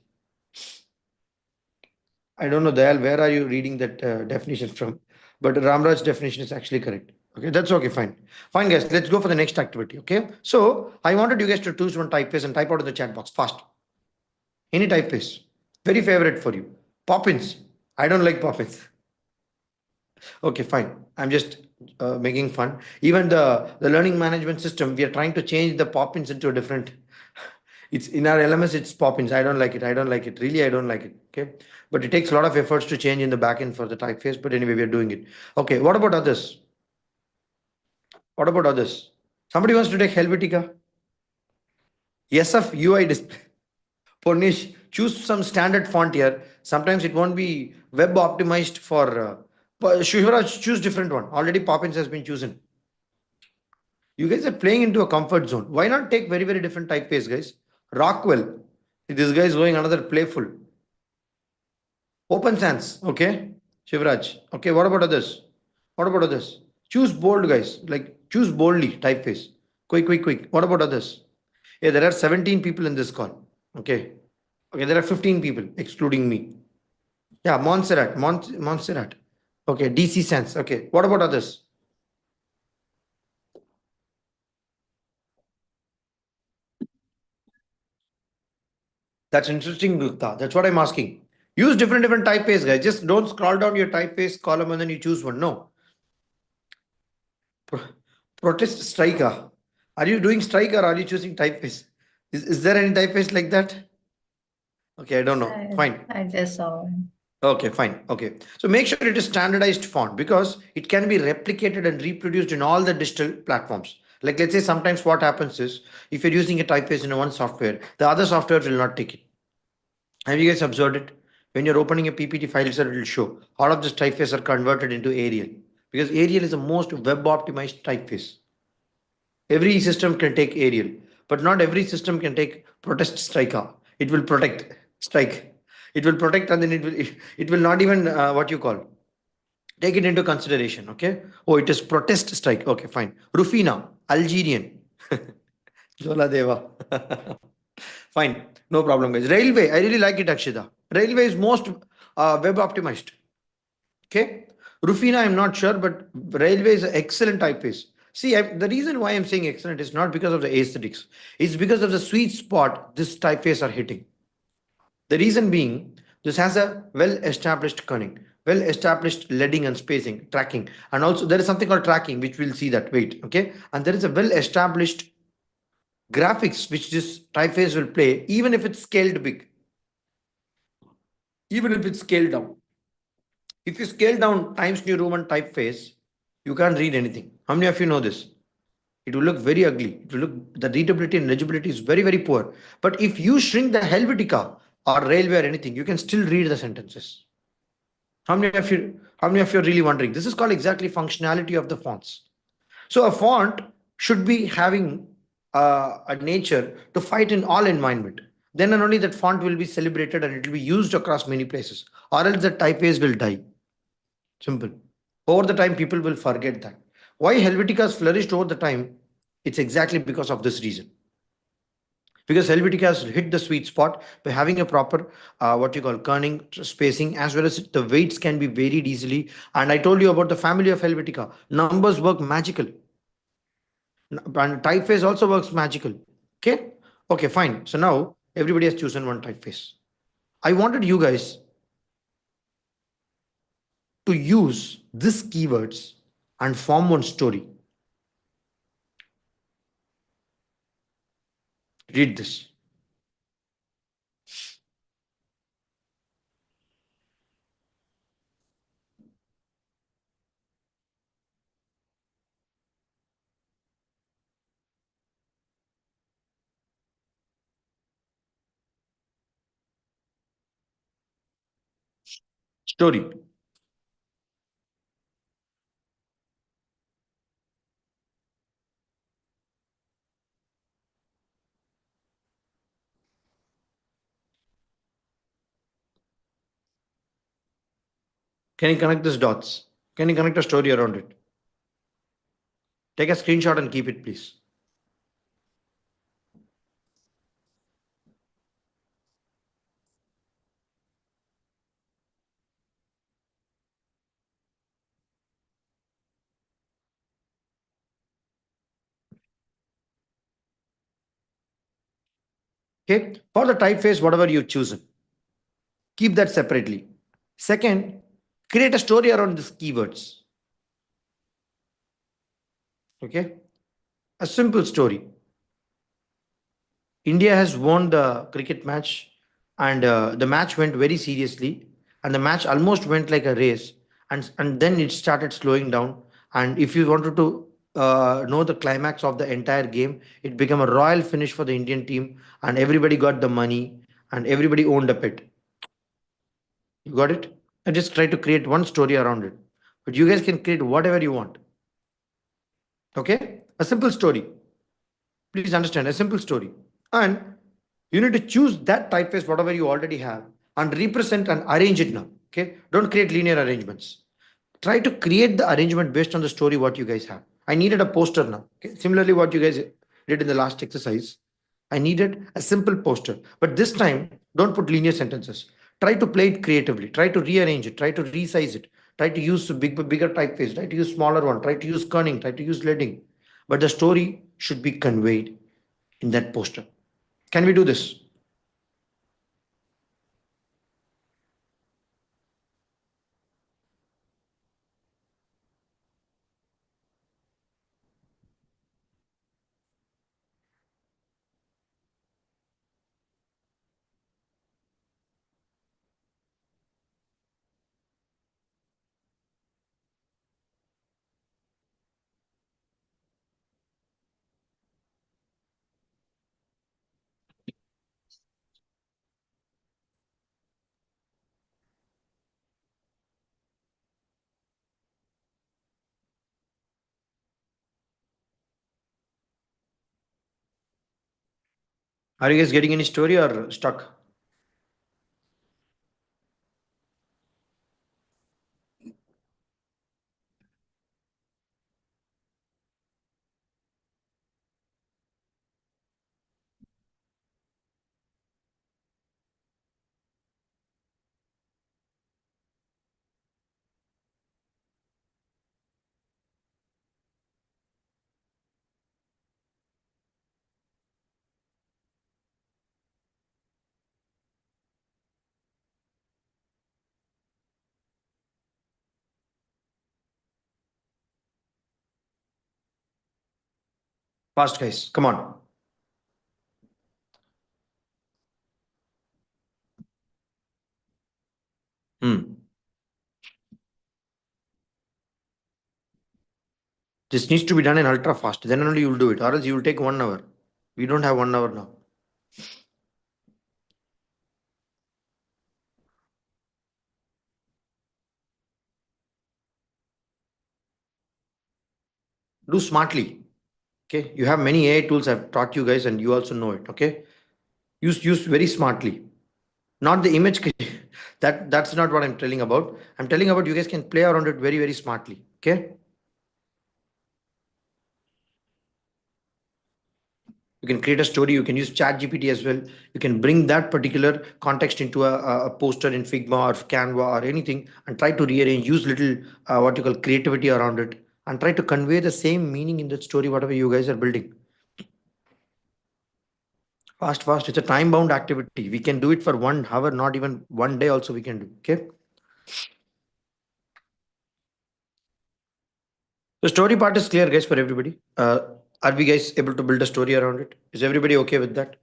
I don't know, Dayal, where are you reading that definition from? But Ramraj's definition is actually correct. Okay, that's okay, fine. Fine, guys, let's go for the next activity. Okay, so I wanted you guys to choose one typeface and type out in the chat box fast. Any typeface, very favorite for you. Poppins. I don't like Poppins. Okay, fine. I'm just making fun. Even the learning management system, we are trying to change the Poppins into a different. It's in our LMS, it's Poppins. I don't like it. I don't like it. Really, I don't like it. Okay. But it takes a lot of efforts to change in the backend for the typeface. But anyway, we are doing it. Okay. What about others? What about others? Somebody wants to take Helvetica? Yes, of UI display. Purnish, choose some standard font here. Sometimes it won't be web optimized for. Shivraj, choose different one. Already Poppins has been chosen. You guys are playing into a comfort zone. Why not take very, very different typeface, guys? Rockwell. This guy is going another playful. Open Sans. Okay. Shivraj. Okay. What about others? What about others? Choose bold, guys. Like choose boldly typeface. Quick. What about others? Yeah, there are 17 people in this call. Okay. Okay, there are 15 people, excluding me. Yeah, Montserrat. Okay, DC Sans. Okay. What about others? That's interesting, Gupta. That's what I'm asking. Use different typeface, guys. Just don't scroll down your typeface column and then you choose one. No. Protest striker. Are you doing strike or are you choosing typeface? Is there any typeface like that? Okay, I don't know. Fine. I just saw it. Okay, fine. Okay. So make sure it is standardized font because it can be replicated and reproduced in all the digital platforms. Like let's say sometimes what happens is if you're using a typeface in one software, the other software will not take it. Have you guys observed it? When you're opening a PPT file, it will show all of these typefaces are converted into Arial because Arial is the most web optimized typeface. Every system can take Arial, but not every system can take protest striker. It will protect strike. It will protect and then it will not even what you call take it into consideration. Okay. Oh, it is protest strike. Okay, fine. Rufina, Algerian. Jola Deva. Fine. No problem, guys. Railway. I really like it, Akshita. Railway is most web optimized. Okay. Rufina, I'm not sure, but railway is an excellent typeface. See, the reason why I'm saying excellent is not because of the aesthetics. It's because of the sweet spot this typeface are hitting. The reason being, this has a well-established kerning, well-established leading and spacing, tracking, and also there is something called tracking, which we'll see that. Wait, okay, and there is a well-established graphics which this typeface will play, even if it's scaled big, even if it's scaled down. If you scale down Times New Roman typeface, you can't read anything. How many of you know this? It will look very ugly. It will look the readability and legibility is very, very poor. But if you shrink the Helvetica or railway or anything, you can still read the sentences. How many of you are really wondering? This is called exactly functionality of the fonts. So a font should be having a nature to fight in all environment. Then and only that font will be celebrated and it will be used across many places. Or else the typeface will die. Simple. Over the time, people will forget that. Why Helvetica has flourished over the time? It's exactly because of this reason. Because Helvetica has hit the sweet spot by having a proper what you call kerning spacing, as well as the weights can be varied easily. And I told you about the family of Helvetica. Numbers work magical, and typeface also works magical. Okay, okay, fine. So now everybody has chosen one typeface. I wanted you guys to use these keywords and form one story. Read this. Story. Can you connect these dots? Can you connect a story around it? Take a screenshot and keep it, please. Okay. For the typeface, whatever you've chosen, keep that separately. Second, create a story around these keywords. Okay. A simple story. India has won the cricket match, and the match went very seriously, and the match almost went like a race, and then it started slowing down. And if you wanted to know the climax of the entire game, it became a royal finish for the Indian team, and everybody got the money, and everybody owned a pet. You got it? I just try to create one story around it, but you guys can create whatever you want. Okay, a simple story. Please understand a simple story. And you need to choose that typeface, whatever you already have, and represent and arrange it now. Okay. Don't create linear arrangements. Try to create the arrangement based on the story what you guys have. I needed a poster now. Okay. Similarly, what you guys did in the last exercise, I needed a simple poster. But this time, don't put linear sentences. Try to play it creatively. Try to rearrange it. Try to resize it. Try to use bigger typeface. Try to use smaller one. Try to use kerning. Try to use leading. But the story should be conveyed in that poster. Can we do this? Are you guys getting any story or stuck? Fast, guys. Come on. Hmm. This needs to be done in ultra fast. Then only you'll do it, or else you will take 1 hour. We don't have 1 hour now. Do smartly. Okay. You have many AI tools I've taught you guys, and you also know it. Okay. Use very smartly. Not the image. That's not what I'm telling about. I'm telling about you guys can play around it very, very smartly. Okay. You can create a story. You can use chat gpt as well. You can bring that particular context into a poster in figma or canva or anything, and try to rearrange, use little what you call creativity around it, and try to convey the same meaning in that story whatever you guys are building. Fast, it's a time bound activity. We can do it for 1 hour, not even 1 day also we can do. Okay. The story part is clear, guys, for everybody. Are we guys able to build a story around it? Is everybody okay with that?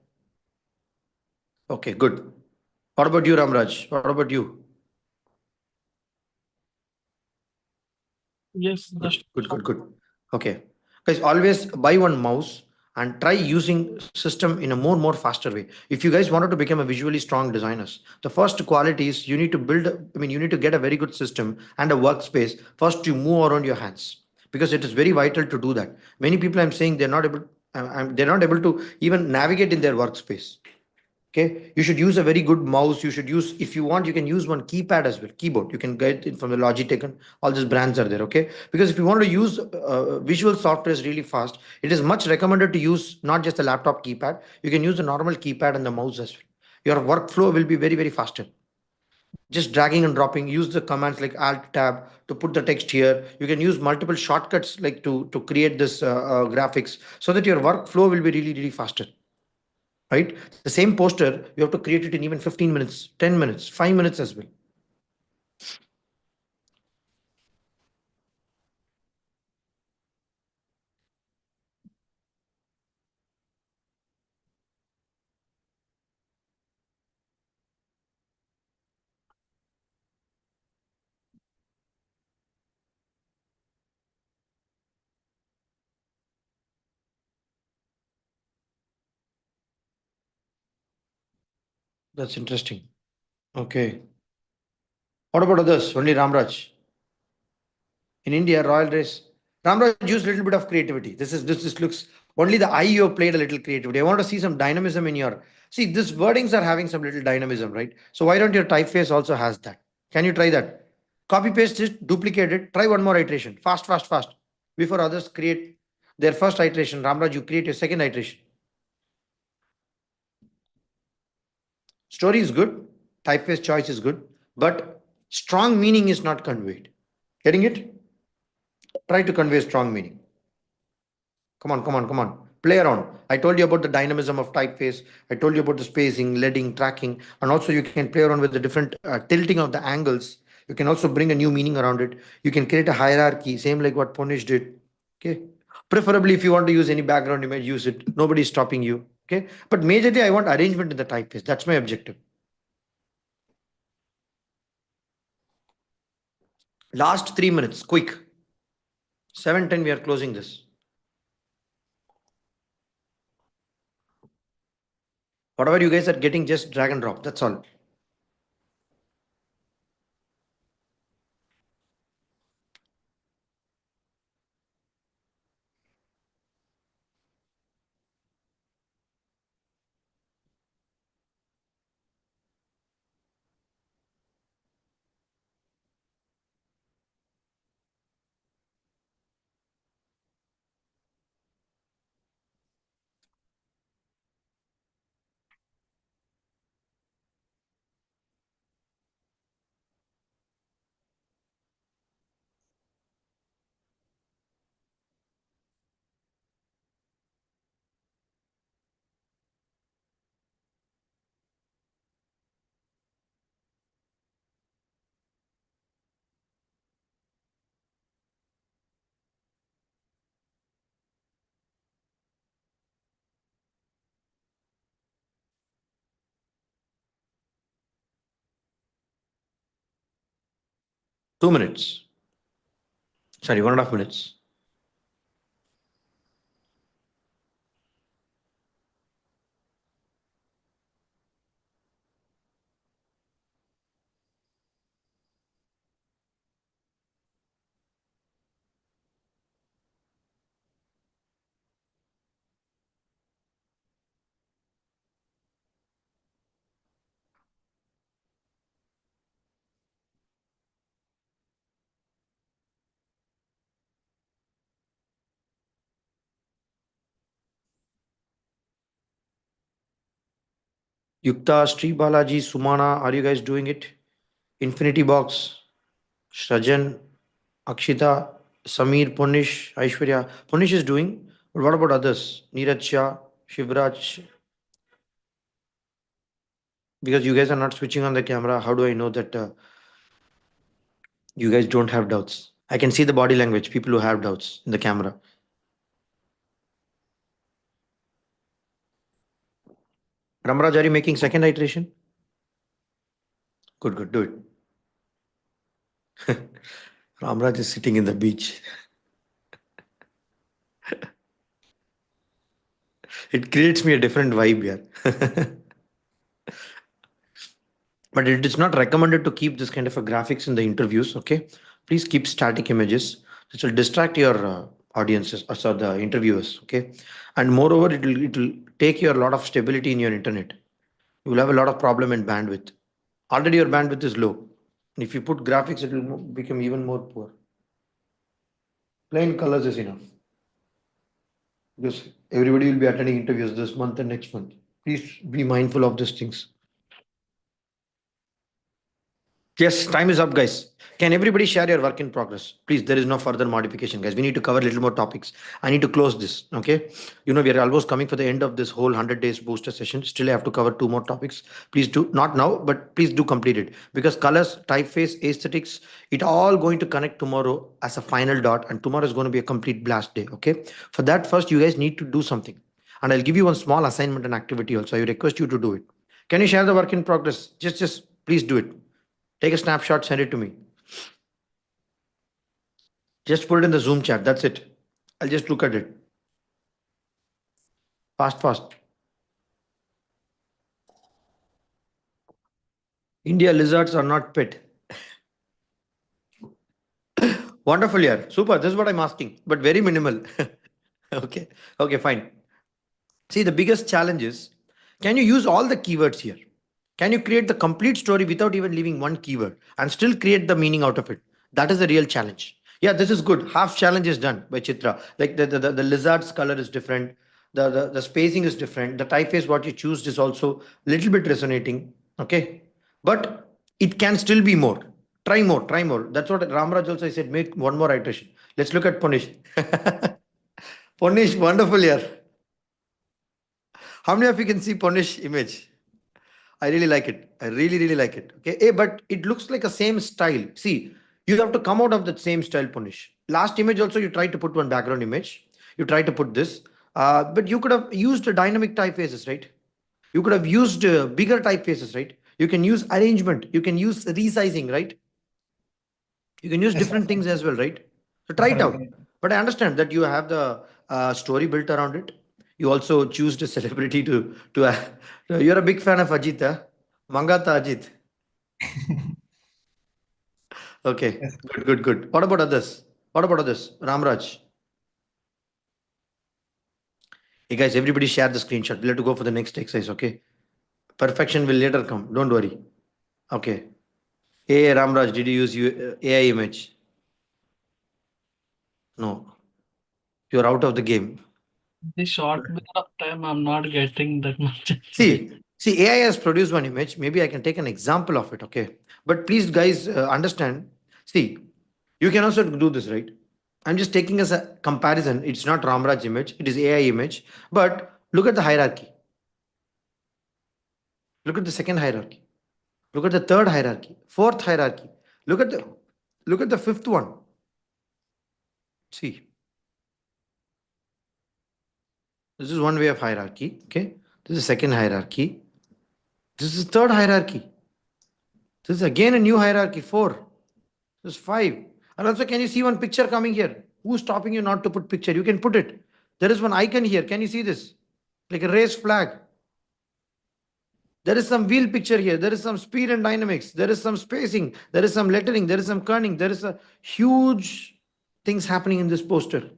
Okay, good. What about you, Ramraj? What about you? Yes, that's Good. Okay. Guys, always buy one mouse and try using system in a more faster way. If you guys wanted to become a visually strong designers, the first quality is you need to build, you need to get a very good system and a workspace. First, you move around your hands because it is very vital to do that. Many people I'm saying they're not able to even navigate in their workspace. Okay, you should use a very good mouse. You should use, if you want, you can use one keypad as well, keyboard. You can get it from the Logitech, and all these brands are there. Okay, because if you want to use visual softwares really fast, it is much recommended to use not just the laptop keypad. You can use the normal keypad and the mouse as well. Your workflow will be very faster. Just dragging and dropping. Use the commands like alt tab to put the text here. You can use multiple shortcuts like to create this graphics, so that your workflow will be really faster, right? The same poster, you have to create it in even 15 minutes, 10 minutes, 5 minutes as well. That's interesting. Okay. What about others? Only Ramraj. In India, Royal Race. Ramraj used a little bit of creativity. This looks, only the eye you have played a little creativity. I want to see some dynamism in your, see, these wordings are having some little dynamism, right? So why don't your typeface also has that? Can you try that? Copy paste it, duplicate it, try one more iteration. Fast. Before others create their first iteration. Ramraj, you create your second iteration. Story is good, typeface choice is good, but strong meaning is not conveyed. Getting it? Try to convey strong meaning. Come on. Play around. I told you about the dynamism of typeface. I told you about the spacing, leading, tracking, and also you can play around with the different tilting of the angles. You can also bring a new meaning around it. You can create a hierarchy, same like what Ponish did. Okay. Preferably, if you want to use any background image, use it. Nobody's stopping you. Okay. But majorly, I want arrangement in the typeface. That's my objective. Last 3 minutes, quick. 7:10, we are closing this. Whatever you guys are getting, just drag and drop. That's all. 2 minutes. Sorry, 1.5 minutes. Yukta, Sri Balaji, Sumana, are you guys doing it? Infinity Box, Shajan, Akshita, Samir, Punish, Aishwarya. Punish is doing, but what about others? Neeraj Shah, Shivraj. Because you guys are not switching on the camera, how do I know that you guys don't have doubts? I can see the body language, people who have doubts in the camera. Ramraj, are you making second iteration? Good, good, do it. Ramraj is sitting in the beach. It creates me a different vibe here. But it is not recommended to keep this kind of a graphics in the interviews. Okay, please keep static images. This will distract your audiences or so the interviewers. Okay, and moreover, it will take you a lot of stability in your internet. You will have a lot of problem in bandwidth. Already your bandwidth is low. If you put graphics, it will become even more poor. Plain colors is enough because everybody will be attending interviews this month and next month. Please be mindful of these things. Yes, time is up, guys. Can everybody share your work in progress? Please, there is no further modification, guys. We need to cover a little more topics. I need to close this. Okay. We are almost coming for the end of this whole 100 days booster session. Still, I have to cover two more topics. Please do, not now, but please do complete it because colors, typeface, aesthetics, it all going to connect tomorrow as a final dot. And tomorrow is going to be a complete blast day. Okay. For that, first, you guys need to do something. And I'll give you one small assignment and activity also. I request you to do it. Can you share the work in progress? Just please do it. Take a snapshot, send it to me. Just put it in the Zoom chat. That's it. I'll just look at it. Fast, fast. India lizards are not pet. Wonderful, yeah. Super. This is what I'm asking, but very minimal. Okay. Okay, fine. See, the biggest challenge is can you use all the keywords here? Can you create the complete story without even leaving one keyword and still create the meaning out of it? That is the real challenge. Yeah, this is good. Half challenge is done by Chitra. Like the lizard's color is different. The spacing is different. The typeface, what you choose is also a little bit resonating. Okay. But it can still be more. Try more, try more. That's what Ramraj also said. Make one more iteration. Let's look at Punish. Punish, wonderful here. How many of you can see Punish image? I really like it. I really, really like it. Okay. But it looks like a same style. See, you have to come out of that same style, Punish. Last image also, you tried to put one background image. You tried to put this. But you could have used dynamic typefaces, right? You could have used bigger typefaces, right? You can use arrangement. You can use resizing, right? You can use Yes, different sir. things as well, right? So try it out. Right. But I understand that you have the story built around it. You also choose the celebrity you're a big fan of Ajit, huh? Mangata Ajit. Okay, Yes. good, good, good. What about others? What about others? Ramraj. Hey guys, everybody share the screenshot. We'll have to go for the next exercise, okay? Perfection will later come. Don't worry. Okay. Hey Ramraj, did you use AI image? No. You're out of the game. The short period of time, I'm not getting that much. See, AI has produced one image. Maybe I can take an example of it, okay? But please, guys, understand. See, you can also do this, right? I'm just taking as a comparison. It's not Ramraj image, it is AI image. But look at the hierarchy. Look at the second hierarchy. Look at the third hierarchy, fourth hierarchy. Look at the fifth one. See, this is one way of hierarchy. Okay. This is second hierarchy. This is third hierarchy. This is again a new hierarchy, four. There's 5. And also, can you see one picture coming here? Who's stopping you not to put picture? You can put it. There is one icon here. Can you see this? Like a race flag. There is some wheel picture here. There is some speed and dynamics. There is some spacing. There is some lettering. There is some kerning. There is a huge things happening in this poster.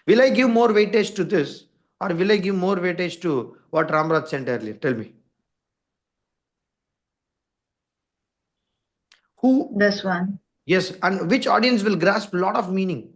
Will I give more weightage to this, or will I give more weightage to what Ramraj sent earlier? Tell me. Who? This one. Yes, and which audience will grasp a lot of meaning?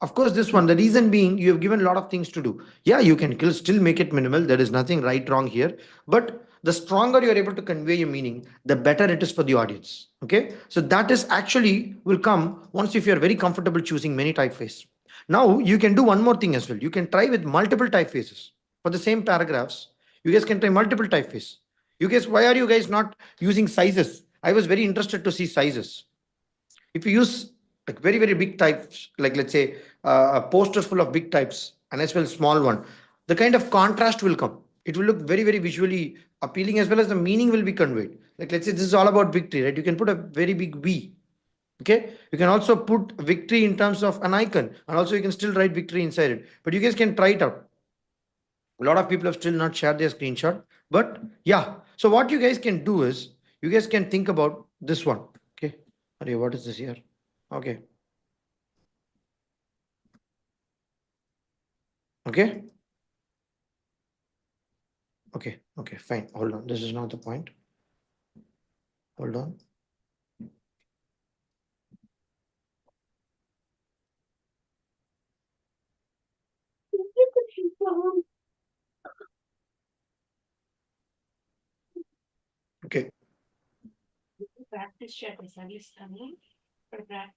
Of course, this one. The reason being, you have given a lot of things to do. Yeah, you can still make it minimal. There is nothing right, wrong here. But the stronger you are able to convey your meaning, the better it is for the audience. Okay, so that is actually will come once if you are very comfortable choosing many typeface. Now you can do one more thing as well. You can try with multiple typefaces for the same paragraphs. You guys can try multiple typeface. You guys, why are you guys not using sizes? I was very interested to see sizes. If you use like very big types, like let's say a poster full of big types and as well small one, the kind of contrast will come. It will look very visually appealing, as well as the meaning will be conveyed. Like let's say this is all about victory, right? You can put a very big V. Okay, you can also put victory in terms of an icon, and also you can still write victory inside it. But you guys can try it out. A lot of people have still not shared their screenshot, but yeah. So what you guys can do is you guys can think about this one. Okay, okay, what is this here? Okay, okay, okay, fine. Hold on, this is not the point. Hold on. Okay,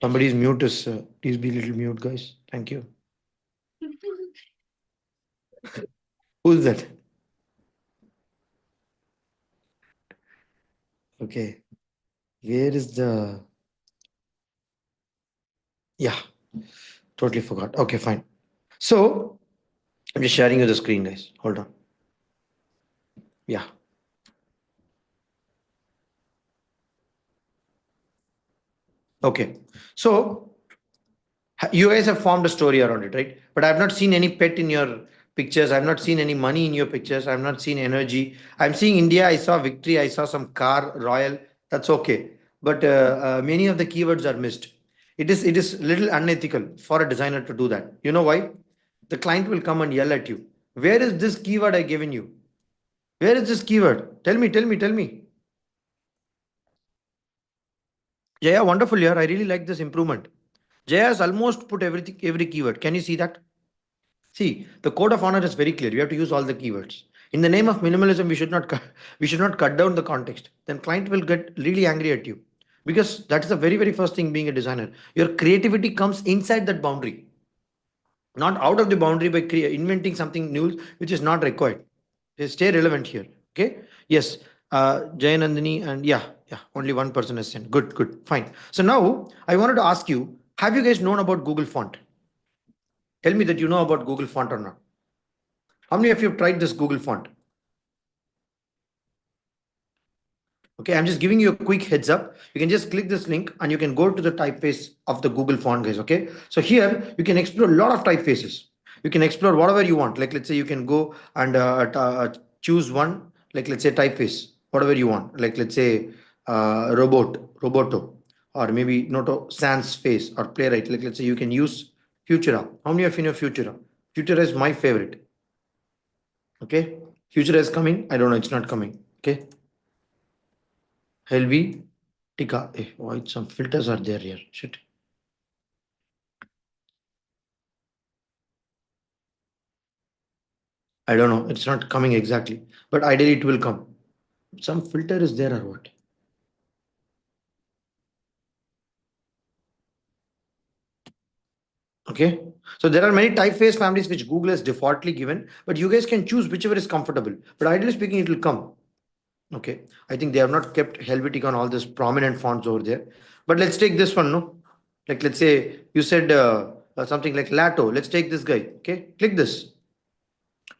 somebody's mute is please be little mute, guys. Thank you. Who's that? Okay, where is the, yeah, totally forgot. Okay, fine. So I'm just sharing you the screen, guys. Hold on. Yeah. Okay. So you guys have formed a story around it, right? But I've not seen any pet in your pictures. I've not seen any money in your pictures. I've not seen energy. I'm seeing India. I saw victory. I saw some car, royal. That's okay. But many of the keywords are missed. It is little unethical for a designer to do that. You know why? The client will come and yell at you. Where is this keyword I given you? Where is this keyword? Tell me, tell me, tell me. Jaya, wonderful here. I really like this improvement. Jaya has almost put everything, every keyword. Can you see that? See, the code of honor is very clear. You have to use all the keywords. In the name of minimalism, we should not cut down the context. Then client will get really angry at you, because that is the very first thing being a designer. Your creativity comes inside that boundary, not out of the boundary by inventing something new which is not required. Stay relevant here. Okay. Yes. Jay Nandini and yeah, only one person has sent. Good, fine. So now I wanted to ask you: have you guys known about Google Font? Tell me that you know about Google Font or not. How many of you have tried this Google Font? Okay, I'm just giving you a quick heads up. You can just click this link and you can go to the typeface of the Google Font, guys. Okay, so here you can explore a lot of typefaces. You can explore whatever you want. Like let's say you can go and choose one. Like let's say typeface, whatever you want. Like let's say Roboto, or maybe Noto Sans Face or Playwright. Like let's say you can use Futura. How many of you know Futura? Futura is my favorite. Okay, Futura is coming. I don't know. It's not coming. Okay. Helvetica. Why some filters are there here? Shit. I don't know. It's not coming exactly, but ideally it will come. Some filter is there or what? Okay. So there are many typeface families which Google has defaultly given, but you guys can choose whichever is comfortable. But ideally speaking, it will come. Okay. I think they have not kept Helvetica on all these prominent fonts over there. But let's take this one, no? Like let's say you said something like Lato. Let's take this guy. Okay. Click this.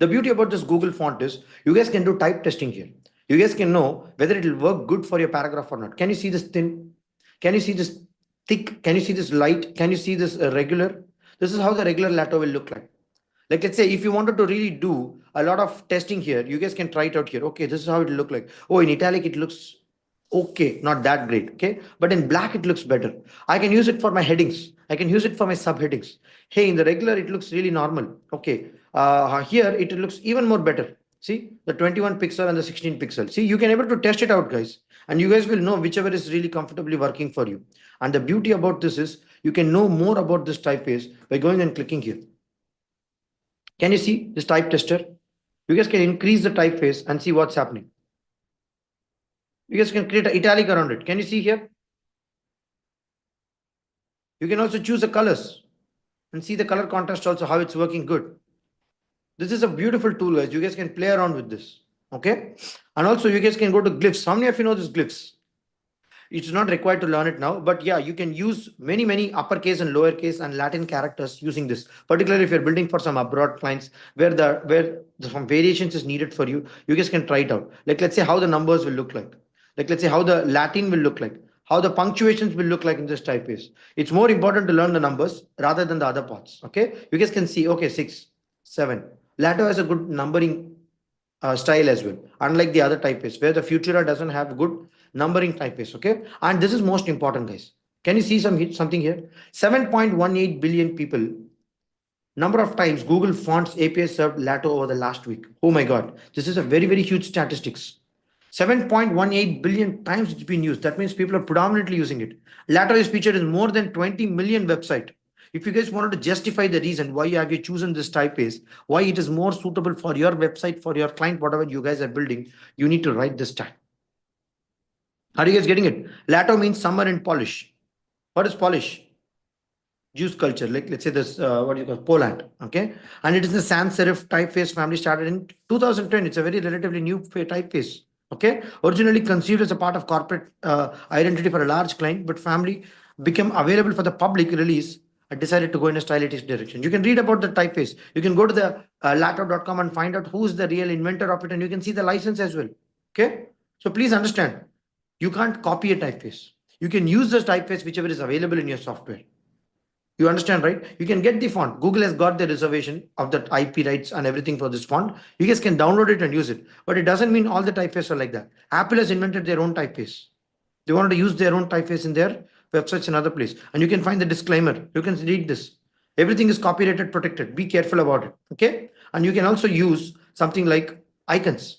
The beauty about this Google font is you guys can do type testing here. You guys can know whether it will work good for your paragraph or not. Can you see this thin? Can you see this thick? Can you see this light? Can you see this regular? This is how the regular lato will look like. Like, let's say if you wanted to really do a lot of testing here, you guys can try it out here. Okay, this is how it will look like. Oh, in italic it looks okay, not that great. Okay, but in black it looks better. I can use it for my headings. I can use it for my subheadings. Hey, in the regular it looks really normal. Okay, here it looks even more better. See the 21 pixel and the 16 pixel. See, you can able to test it out, guys, and you guys will know whichever is really comfortably working for you. And the beauty about this is you can know more about this typeface by going and clicking here. Can you see this type tester? You guys can increase the typeface and see what's happening. You guys can create an italic around it. Can you see here? You can also choose the colors and see the color contrast also, how it's working good. This is a beautiful tool, guys. You guys can play around with this. Okay. And also you guys can go to glyphs. How many of you know this glyphs? It's not required to learn it now, but yeah, you can use many uppercase and lowercase and Latin characters using this, particularly if you're building for some abroad clients where some variations is needed for you. You guys can try it out. Like, let's say how the numbers will look like. Like, let's say how the Latin will look like, how the punctuations will look like in this typeface. It's more important to learn the numbers rather than the other parts. Okay, you guys can see, okay, 6, 7. Lato has a good numbering style as well, unlike the other typeface where the Futura doesn't have good numbering typeface. Okay, and this is most important, guys. Can you see something here? 7.18 billion people, number of times Google Fonts API served Lato over the last week. Oh my god, this is a very huge statistics. 7.18 billion times it's been used. That means people are predominantly using it. Lato is featured in more than 20 million website. If you guys wanted to justify the reason why have you chosen this typeface, why it is more suitable for your website, for your client, whatever you guys are building, you need to write this tag. Are you guys getting it? Lato means summer in Polish. What is Polish? Jews culture, like let's say this, what do you call Poland, okay? And it is the sans serif typeface family, started in 2010. It's a very relatively new typeface, okay? Originally conceived as a part of corporate identity for a large client, but family became available for the public release. I decided to go in a stylistic direction. You can read about the typeface. You can go to the lato.com and find out who is the real inventor of it, and you can see the license as well, okay? So please understand, you can't copy a typeface. You can use this typeface whichever is available in your software. You understand, right? You can get the font. Google has got the reservation of the IP rights and everything for this font. You guys can download it and use it. But it doesn't mean all the typefaces are like that. Apple has invented their own typeface. They wanted to use their own typeface in their websites and other place. And you can find the disclaimer. You can read this. Everything is copyrighted, protected. Be careful about it. Okay. And you can also use something like icons.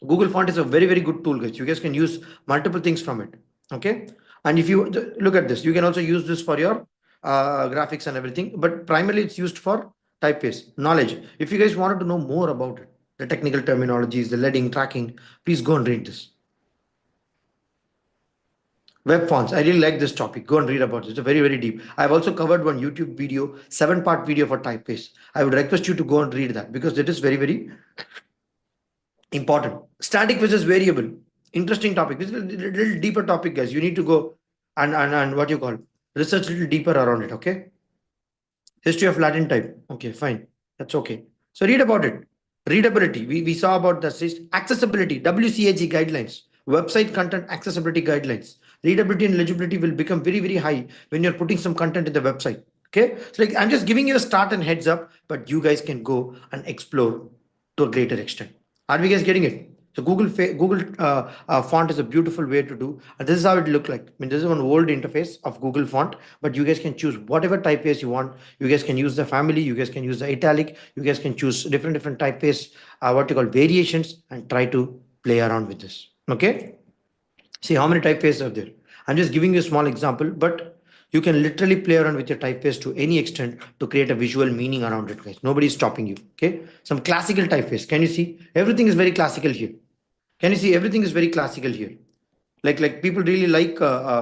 Google Font is a very good tool, guys. You guys can use multiple things from it. Okay. And if you look at this, you can also use this for your graphics and everything, but primarily it's used for typeface knowledge. If you guys wanted to know more about it, the technical terminologies, the leading tracking, please go and read this. Web fonts, I really like this topic. Go and read about it. It's a very deep. I've also covered one YouTube video, 7-part video for typeface. I would request you to go and read that because it is very important. Static versus variable, interesting topic. This is a little deeper topic, guys. You need to go and what you call research a little deeper around it. Okay, history of Latin type. Okay, fine, that's okay. So read about it. Readability, we saw about the accessibility, WCAG guidelines, website content accessibility guidelines. Readability and legibility will become very high when you're putting some content in the website. Okay, so like I'm just giving you a start and heads up, but you guys can go and explore to a greater extent. Are we guys getting it? So Google font is a beautiful way to do, and this is how it look like. I mean, this is one old interface of Google font, but you guys can choose whatever typeface you want. You guys can use the family, you guys can use the italic, you guys can choose different typeface, what you call variations, and try to play around with this. Okay, see how many typefaces are there. I'm just giving you a small example, but you can literally play around with your typeface to any extent to create a visual meaning around it, guys. Nobody's stopping you. Okay, some classical typeface. Can you see? Everything is very classical here. Can you see? Everything is very classical here. Like people really like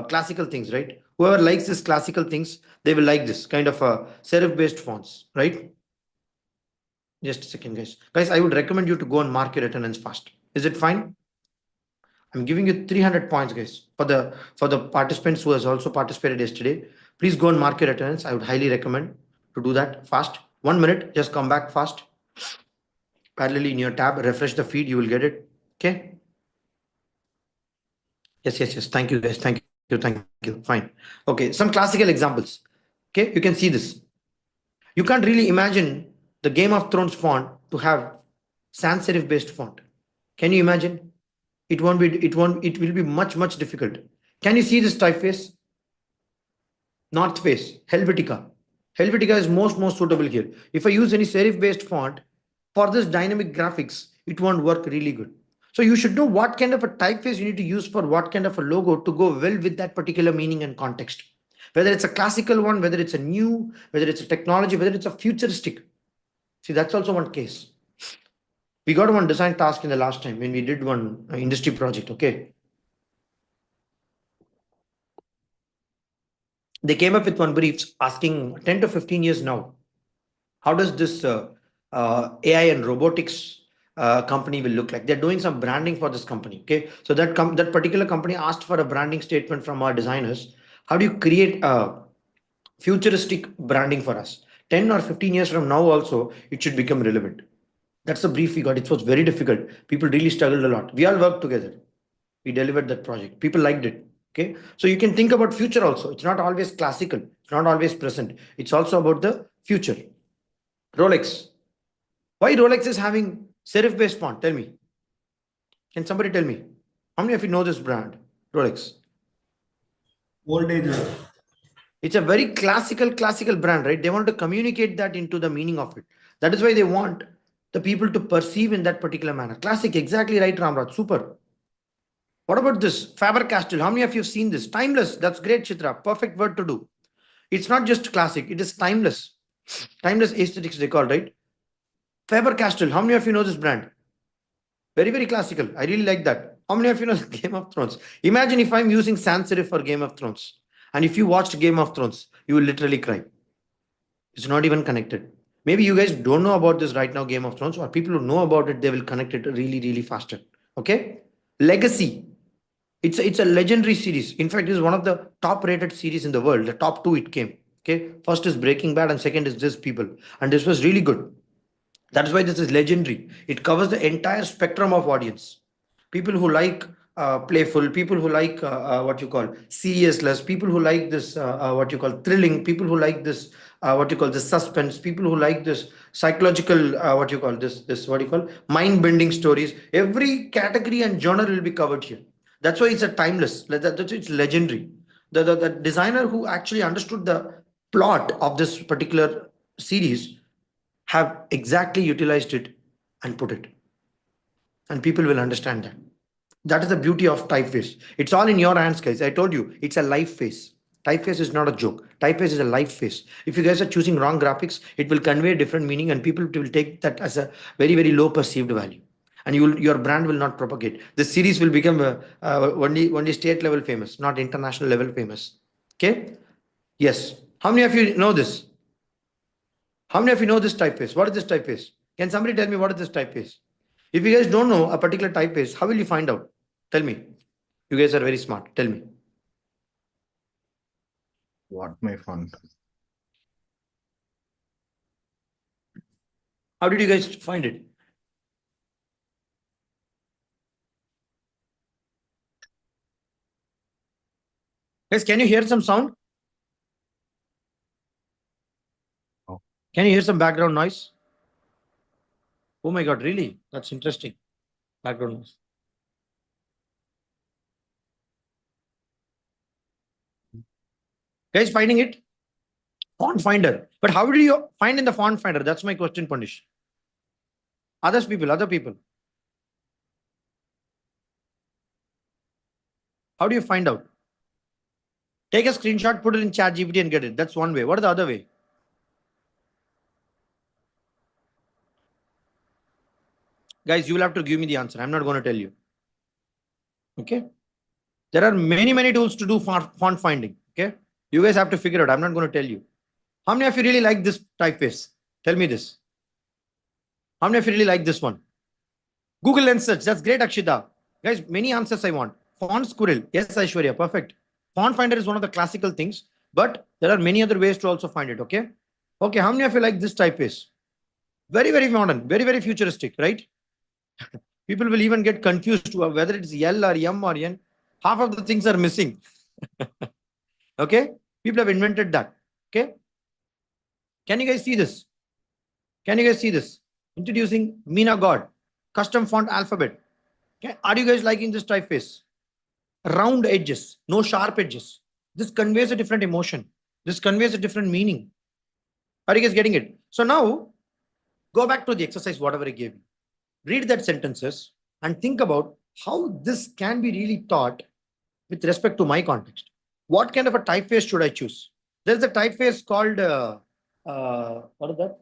classical things, right? Whoever likes this classical things, they will like this kind of serif based fonts, right? Just a second, guys. Guys, I would recommend you to go and mark your attendance fast. Is it fine? I'm giving you 300 points, guys, for the participants who has also participated yesterday. Please go and mark your attendance. I would highly recommend to do that fast. 1 minute, just come back fast. Parallelly in your tab, refresh the feed, you will get it. Okay. Yes. Thank you, guys. Thank you. Fine. Okay. Some classical examples. Okay. You can see this. You can't really imagine the Game of Thrones font to have sans serif based font. Can you imagine? It will be much difficult. Can you see this typeface? North face, Helvetica. Helvetica is most suitable here. If I use any serif based font for this dynamic graphics, it won't work really good. So you should know what kind of a typeface you need to use for what kind of a logo to go well with that particular meaning and context. Whether it's a classical one, whether it's a new, whether it's a technology, whether it's a futuristic. See, that's also one case. We got one design task in the last time when we did one industry project. Okay. They came up with one brief asking 10 to 15 years now, how does this AI and robotics company will look like? They're doing some branding for this company. Okay. So that particular company asked for a branding statement from our designers. How do you create a futuristic branding for us? 10 or 15 years from now also, it should become relevant. That's the brief we got. It was very difficult. People really struggled a lot. We all worked together. We delivered that project. People liked it. Okay. So you can think about future also. It's not always classical. It's not always present. It's also about the future. Rolex. Why Rolex is having serif based font? Tell me. Can somebody tell me? How many of you know this brand? Rolex. Old age. It's a very classical brand, right? They want to communicate that into the meaning of it. That is why they want the people to perceive in that particular manner. Classic, exactly right, Ramraj. Super. What about this? Faber-Castell. How many of you have seen this? Timeless. That's great, Chitra. Perfect word to do. It's not just classic. It is timeless. Timeless aesthetics they call, right? Faber-Castell. How many of you know this brand? Very classical. I really like that. How many of you know Game of Thrones? Imagine if I'm using sans serif for Game of Thrones. And if you watched Game of Thrones, you will literally cry. It's not even connected. Maybe you guys don't know about this right now, Game of Thrones, or people who know about it, they will connect it really faster. Okay? Legacy. It's a legendary series. In fact, it's one of the top rated series in the world. The top two it came. Okay. First is Breaking Bad and second is This People. And this was really good. That's why this is legendary. It covers the entire spectrum of audience. People who like playful, people who like what you call seriousness, people who like this what you call thrilling, people who like this what you call this suspense, people who like this psychological what you call this what you call mind bending stories. Every category and genre will be covered here. That's why it's a timeless. That's it's legendary. The designer who actually understood the plot of this particular series have exactly utilized it and put it, and people will understand that. That is the beauty of typeface. It's all in your hands, guys. I told you, it's a life face. Typeface is not a joke. Typeface is a life face. If you guys are choosing wrong graphics, it will convey a different meaning, and people will take that as a very low perceived value, and your brand will not propagate. The series will become only state level famous, not international level famous. Okay. Yes. How many of you know this? How many of you know this typeface? What is this typeface? Can somebody tell me what is this typeface? If you guys don't know a particular typeface, how will you find out? Tell me. You guys are very smart. Tell me. What my font? How did you guys find it? Guys, can you hear some sound? Oh. Can you hear some background noise? Oh my God, really? That's interesting. Background noise. Guys, finding it? Font finder. But how do you find in the font finder? That's my question, Punish. Other people. How do you find out? Take a screenshot, put it in ChatGPT and get it. That's one way. What is the other way? Guys, you will have to give me the answer. I'm not going to tell you. Okay. There are many tools to do font finding. Okay. You guys have to figure it out. I'm not going to tell you. How many of you really like this typeface? Tell me this. How many of you really like this one? Google Lens search. That's great, Akshita. Guys, many answers I want. Font squirrel. Yes, Aishwarya. Perfect. Font finder is one of the classical things, but there are many other ways to also find it. Okay. Okay. How many of you like this typeface? Very modern, very futuristic, right? People will even get confused whether it's L or M or N. Half of the things are missing. Okay, people have invented that. Okay, can you guys see this? Can you guys see this? Introducing Mina God, custom font alphabet. Okay. Are you guys liking this typeface? Round edges, no sharp edges. This conveys a different emotion. This conveys a different meaning. Are you guys getting it? So now go back to the exercise, whatever I gave you. Read that sentences and think about how this can be really taught with respect to my context. What kind of a typeface should I choose? There's a typeface called, what is that?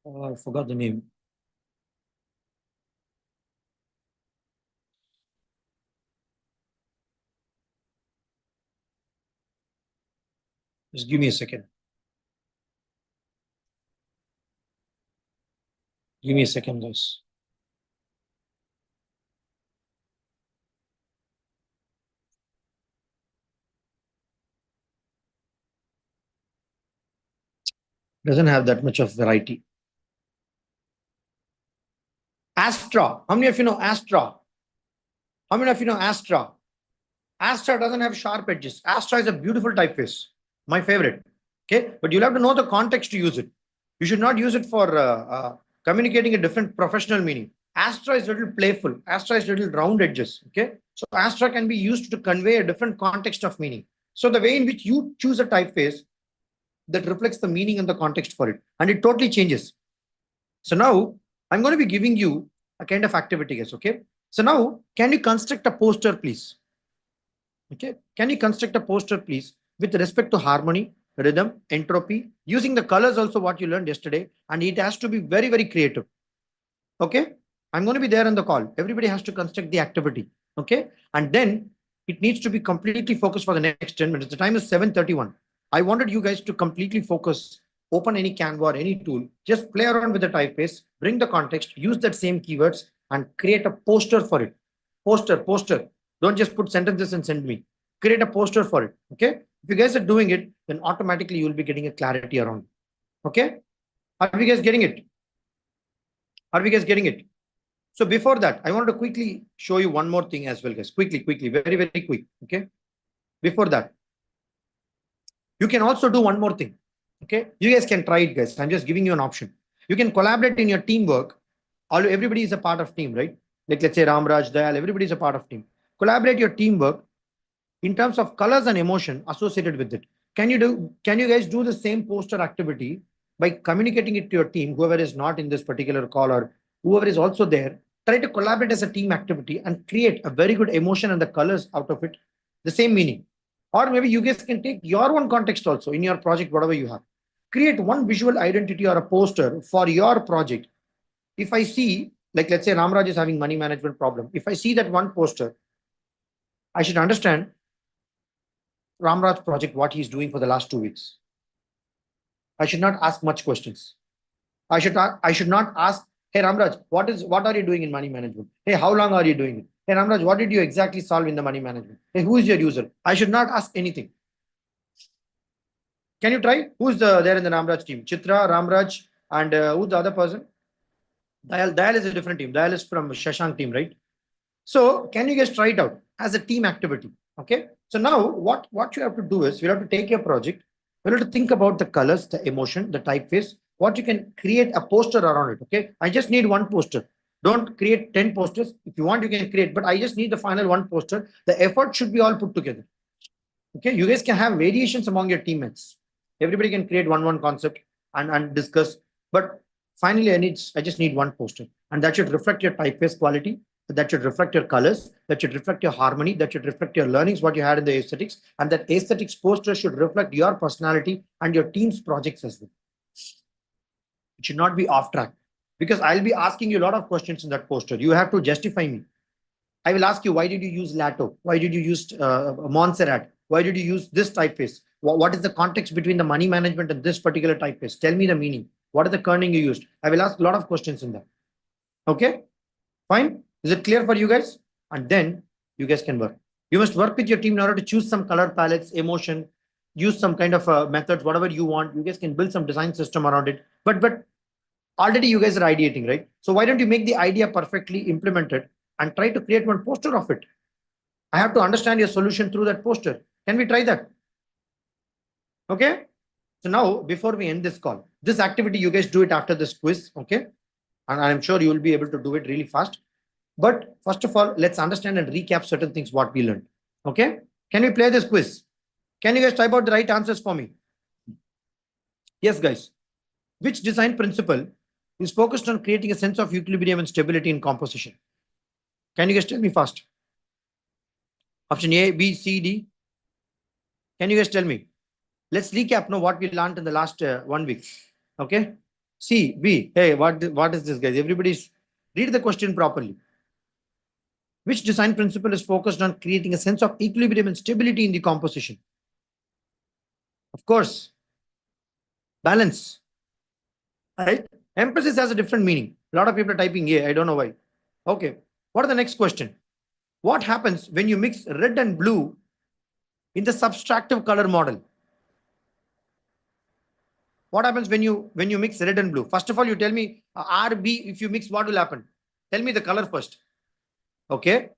I forgot the name. Just give me a second. Give me a second, guys. Doesn't have that much of variety. Astra. How many of you know Astra? How many of you know Astra? Astra doesn't have sharp edges. Astra is a beautiful typeface. My favorite. Okay. But you'll have to know the context to use it. You should not use it for communicating a different professional meaning. Astra is a little playful. Astra is a little round edges. Okay. So Astra can be used to convey a different context of meaning. So the way in which you choose a typeface that reflects the meaning and the context for it. And it totally changes. So now I'm going to be giving you a kind of activity, guys. Okay. So now can you construct a poster, please? Okay. Can you construct a poster, please, with respect to harmony, rhythm, entropy, using the colors also what you learned yesterday. And it has to be very, very creative. Okay. I'm going to be there on the call. Everybody has to construct the activity. Okay. And then it needs to be completely focused for the next 10 minutes. The time is 7:31. I wanted you guys to completely focus, open any Canva or any tool, just play around with the typeface, bring the context, use that same keywords and create a poster for it. Poster. Don't just put sentences and send me. Create a poster for it. Okay. If you guys are doing it, then automatically you will be getting a clarity around it. Okay. Are you guys getting it? Are we guys getting it? So before that, I wanted to quickly show you one more thing as well, guys. Quickly, very, very quick. Okay. Before that, you can also do one more thing. Okay. You guys can try it, guys. I'm just giving you an option. You can collaborate in your teamwork. Everybody is a part of team, right? Like let's say Ramraj, Dayal, everybody is a part of team. Collaborate your teamwork in terms of colors and emotion associated with it. Can you guys do the same poster activity by communicating it to your team, whoever is not in this particular call or whoever is also there? Try to collaborate as a team activity and create a very good emotion and the colors out of it, the same meaning. Or maybe you guys can take your own context also in your project, whatever you have. Create one visual identity or a poster for your project. If I see, like let's say Ramraj is having money management problem. If I see that one poster, I should understand Ramraj project, what he's doing for the last 2 weeks. I should not ask much questions. I should not ask, hey Ramraj, what are you doing in money management? Hey, how long are you doing it? Hey Ramraj, what did you exactly solve in the money management? Hey, who is your user? I should not ask anything. Can you try? Who's there in the Ramraj team? Chitra, Ramraj, and who's the other person? Dayal is a different team. Dayal is from Shashank team, right? So can you guys try it out as a team activity? Okay. So now what you have to do is you have to take your project. You have to think about the colors, the emotion, the typeface, what you can create a poster around it. Okay. I just need one poster. Don't create 10 posters. If you want, you can create, but I just need the final one poster. The effort should be all put together. Okay. You guys can have variations among your teammates. Everybody can create one concept and discuss. But finally, I just need one poster. And that should reflect your typeface quality. That should reflect your colors, that should reflect your harmony, that should reflect your learnings, what you had in the aesthetics, and that aesthetics poster should reflect your personality and your team's projects as well. It should not be off track because I'll be asking you a lot of questions in that poster. You have to justify me. I will ask you, why did you use Lato? Why did you use Montserrat? Why did you use this typeface? What is the context between the money management and this particular typeface? Tell me the meaning. What is the kerning you used? I will ask a lot of questions in that. Okay, fine. Is it clear for you guys? And then you guys can work. You must work with your team in order to choose some color palettes, emotion, use some kind of methods, whatever you want. You guys can build some design system around it. But Already you guys are ideating, right? So why don't you make the idea perfectly implemented and try to create one poster of it? I have to understand your solution through that poster. Can we try that? Okay. So now, before we end this call, this activity, you guys do it after this quiz. Okay. And I'm sure you will be able to do it really fast. But first of all, let's understand and recap certain things what we learned. Okay. Can we play this quiz? Can you guys type out the right answers for me? Yes, guys. Which design principle is focused on creating a sense of equilibrium and stability in composition? Can you guys tell me fast? Option A, B, C, D. Can you guys tell me? Let's recap now what we learned in the last 1 week. Okay. C, B. Hey, what is this, guys? Everybody's read the question properly. Which design principle is focused on creating a sense of equilibrium and stability in the composition? Of course, balance. Right? Emphasis has a different meaning. A lot of people are typing A. I don't know why. Okay. What are the next question? What happens when you mix red and blue in the subtractive color model? What happens when you mix red and blue? First of all, you tell me RB. If you mix, what will happen? Tell me the color first. Okay.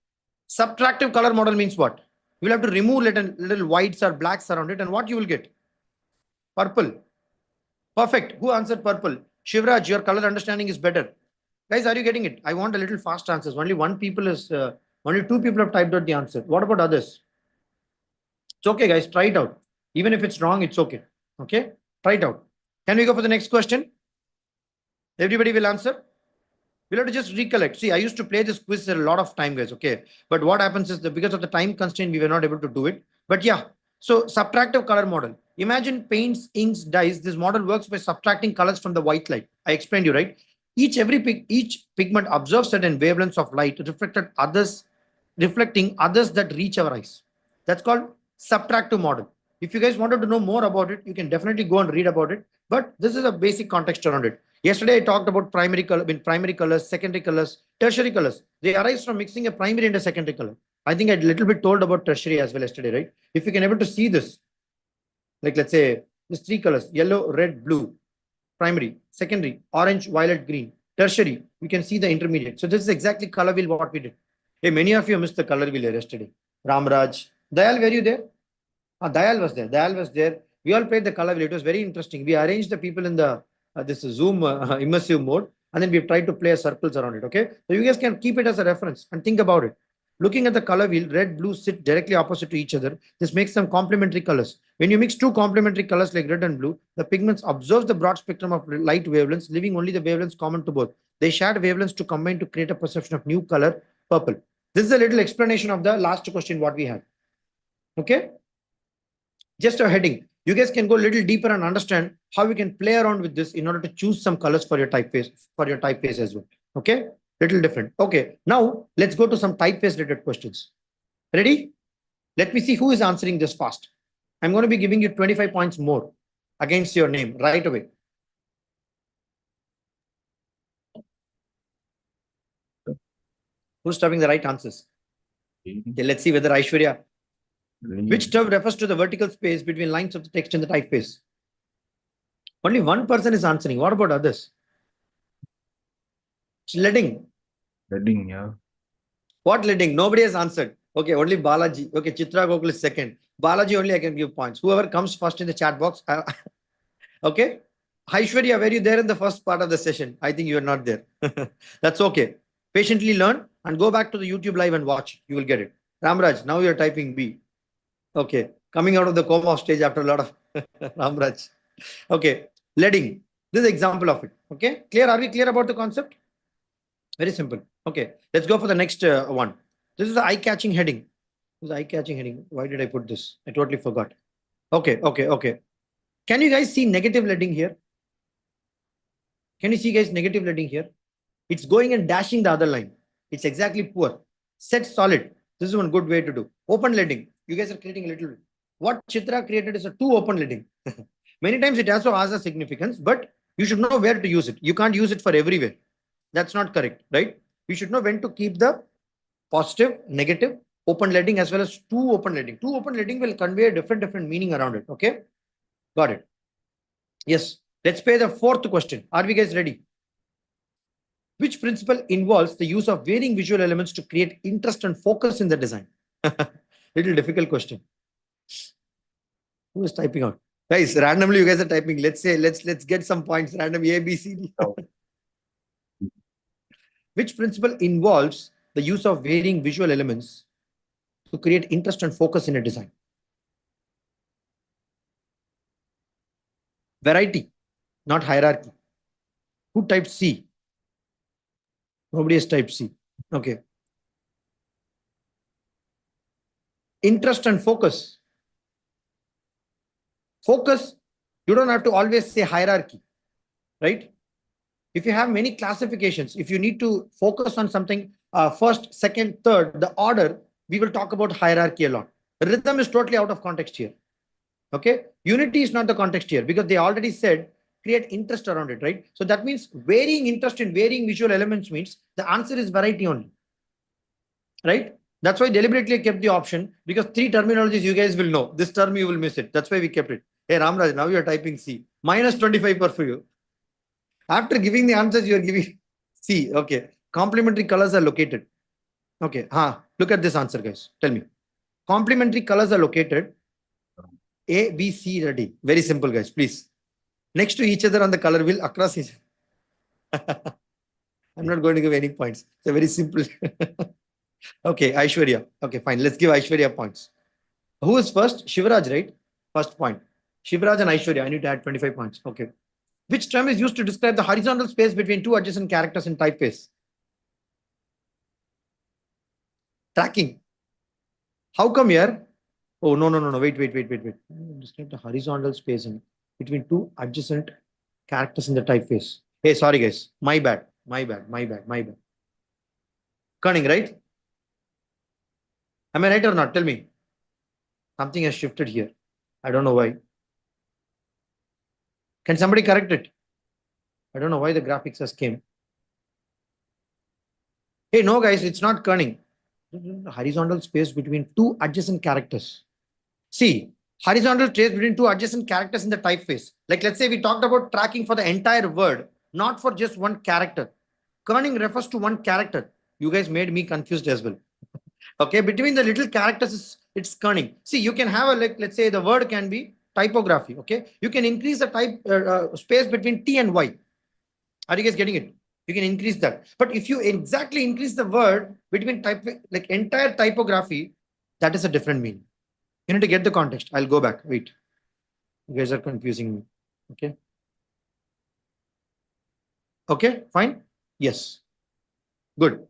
Subtractive color model means what? You will have to remove little whites or blacks around it, and what you will get? Purple. Perfect. Who answered purple? Shivraj, your color understanding is better. Guys, are you getting it? I want a little fast answers. Only two people have typed out the answer. What about others? It's okay, guys. Try it out. Even if it's wrong, it's okay. Okay. Try it out. Can we go for the next question? Everybody will answer. We'll have to just recollect. See, I used to play this quiz a lot of time, guys. Okay. But what happens is that because of the time constraint, we were not able to do it. But yeah. So subtractive color model. Imagine paints, inks, dyes. This model works by subtracting colors from the white light. I explained you, right? Each pigment observes certain wavelengths of light reflecting others that reach our eyes. That's called subtractive model. If you guys wanted to know more about it, you can definitely go and read about it. But this is a basic context around it. Yesterday, I talked about primary colors, secondary colors, tertiary colors. They arise from mixing a primary and a secondary color. I think I a little bit told about tertiary as well yesterday, right? If you can able to see this, like let's say these three colors, yellow, red, blue, primary, secondary, orange, violet, green, tertiary, we can see the intermediate. So this is exactly color wheel what we did. Hey, many of you missed the color wheel yesterday. Ramraj, Dayal, were you there? Dayal was there. Dayal was there. We all played the color wheel. It was very interesting. We arranged the people in the this Zoom immersive mode, and then we've tried to play circles around it. Okay, so you guys can keep it as a reference and think about it. Looking at the color wheel, red, blue sit directly opposite to each other. This makes them complementary colors. When you mix two complementary colors like red and blue, the pigments observe the broad spectrum of light wavelengths, leaving only the wavelengths common to both. They shared wavelengths to combine to create a perception of new color, purple. This is a little explanation of the last question what we had. Okay, just a heading. You guys can go a little deeper and understand how you can play around with this in order to choose some colors for your typeface as well. Okay, little different. Okay, now let's go to some typeface related questions. Ready? Let me see who is answering this fast. I'm going to be giving you 25 points more against your name right away. Who's typing the right answers? Okay, let's see whether Aishwarya. Which term refers to the vertical space between lines of the text and the typeface? Only one person is answering. What about others? Leading. Leading, yeah. What leading? Nobody has answered. Okay, only Balaji. Okay, Chitra Gokul is second. Balaji only I can give points. Whoever comes first in the chat box. Okay. Aishwarya, were you there in the first part of the session? I think you are not there. That's okay. Patiently learn and go back to the YouTube live and watch. You will get it. Ramraj, now you are typing B. Okay. Coming out of the coma stage after a lot of Ramraj. Okay. Leading. This is example of it. Okay. Clear? Are we clear about the concept? Very simple. Okay. Let's go for the next one. This is the eye-catching heading. This is eye-catching heading. Why did I put this? I totally forgot. Okay. Can you guys see negative leading here? Can you see guys negative leading here? It's going and dashing the other line. It's exactly poor. Set solid. This is one good way to do. Open leading. You guys are creating a little. What Chitra created is a two open leading. Many times it also has a significance, but you should know where to use it. You can't use it for everywhere. That's not correct, right? You should know when to keep the positive, negative, open leading as well as two open leading. Two open leading will convey a different meaning around it. Okay, got it. Yes, let's play the fourth question. Are we guys ready? Which principle involves the use of varying visual elements to create interest and focus in the design? Little difficult question. Who is typing out? Guys, randomly you guys are typing. Let's say, let's get some points. Random A, B, C, D. Which principle involves the use of varying visual elements to create interest and focus in a design? Variety, not hierarchy. Who typed C? Nobody has typed C. Okay. Interest and focus. Focus, you don't have to always say hierarchy, right? If you have many classifications, if you need to focus on something, first, second, third, the order, we will talk about hierarchy a lot. Rhythm is totally out of context here. Okay. Unity is not the context here because they already said create interest around it, right? So that means varying interest in varying visual elements means the answer is variety only, right? That's why deliberately I kept the option because 3 terminologies you guys will know. This term you will miss it. That's why we kept it. Hey Ramraj, now you are typing C. -25 for you. After giving the answers, you are giving C. Okay. Complementary colors are located. Okay. Look at this answer, guys. Tell me. Complementary colors are located. A, B, C, ready. Very simple, guys. Please. Next to each other on the color wheel across each. I'm not going to give any points. It's a very simple. Okay, Aishwarya. Okay, fine. Let's give Aishwarya points. Who is first? Shivraj, right? First point. Shivraj and Aishwarya. I need to add 25 points. Okay. Which term is used to describe the horizontal space between 2 adjacent characters in typeface? Tracking. How come here? Oh, no. Wait. Describe the horizontal space between 2 adjacent characters in the typeface. Hey, sorry, guys. My bad. Cunning, right? Am I right or not? Tell me. Something has shifted here. I don't know why. Can somebody correct it? I don't know why the graphics has came. Hey, no, guys, it's not kerning. Horizontal space between 2 adjacent characters. See, horizontal space between 2 adjacent characters in the typeface. Like, let's say we talked about tracking for the entire word, not for just one character. Kerning refers to one character. You guys made me confused as well. Okay, between the little characters, it's kerning. See, you can have a, like, let's say the word can be typography. Okay, you can increase the type space between T and Y. Are you guys getting it? You can increase that. But if you exactly increase the word between type, like entire typography, that is a different meaning. You need to get the context. I'll go back. Wait. You guys are confusing me. Okay. Okay, fine. Yes. Good.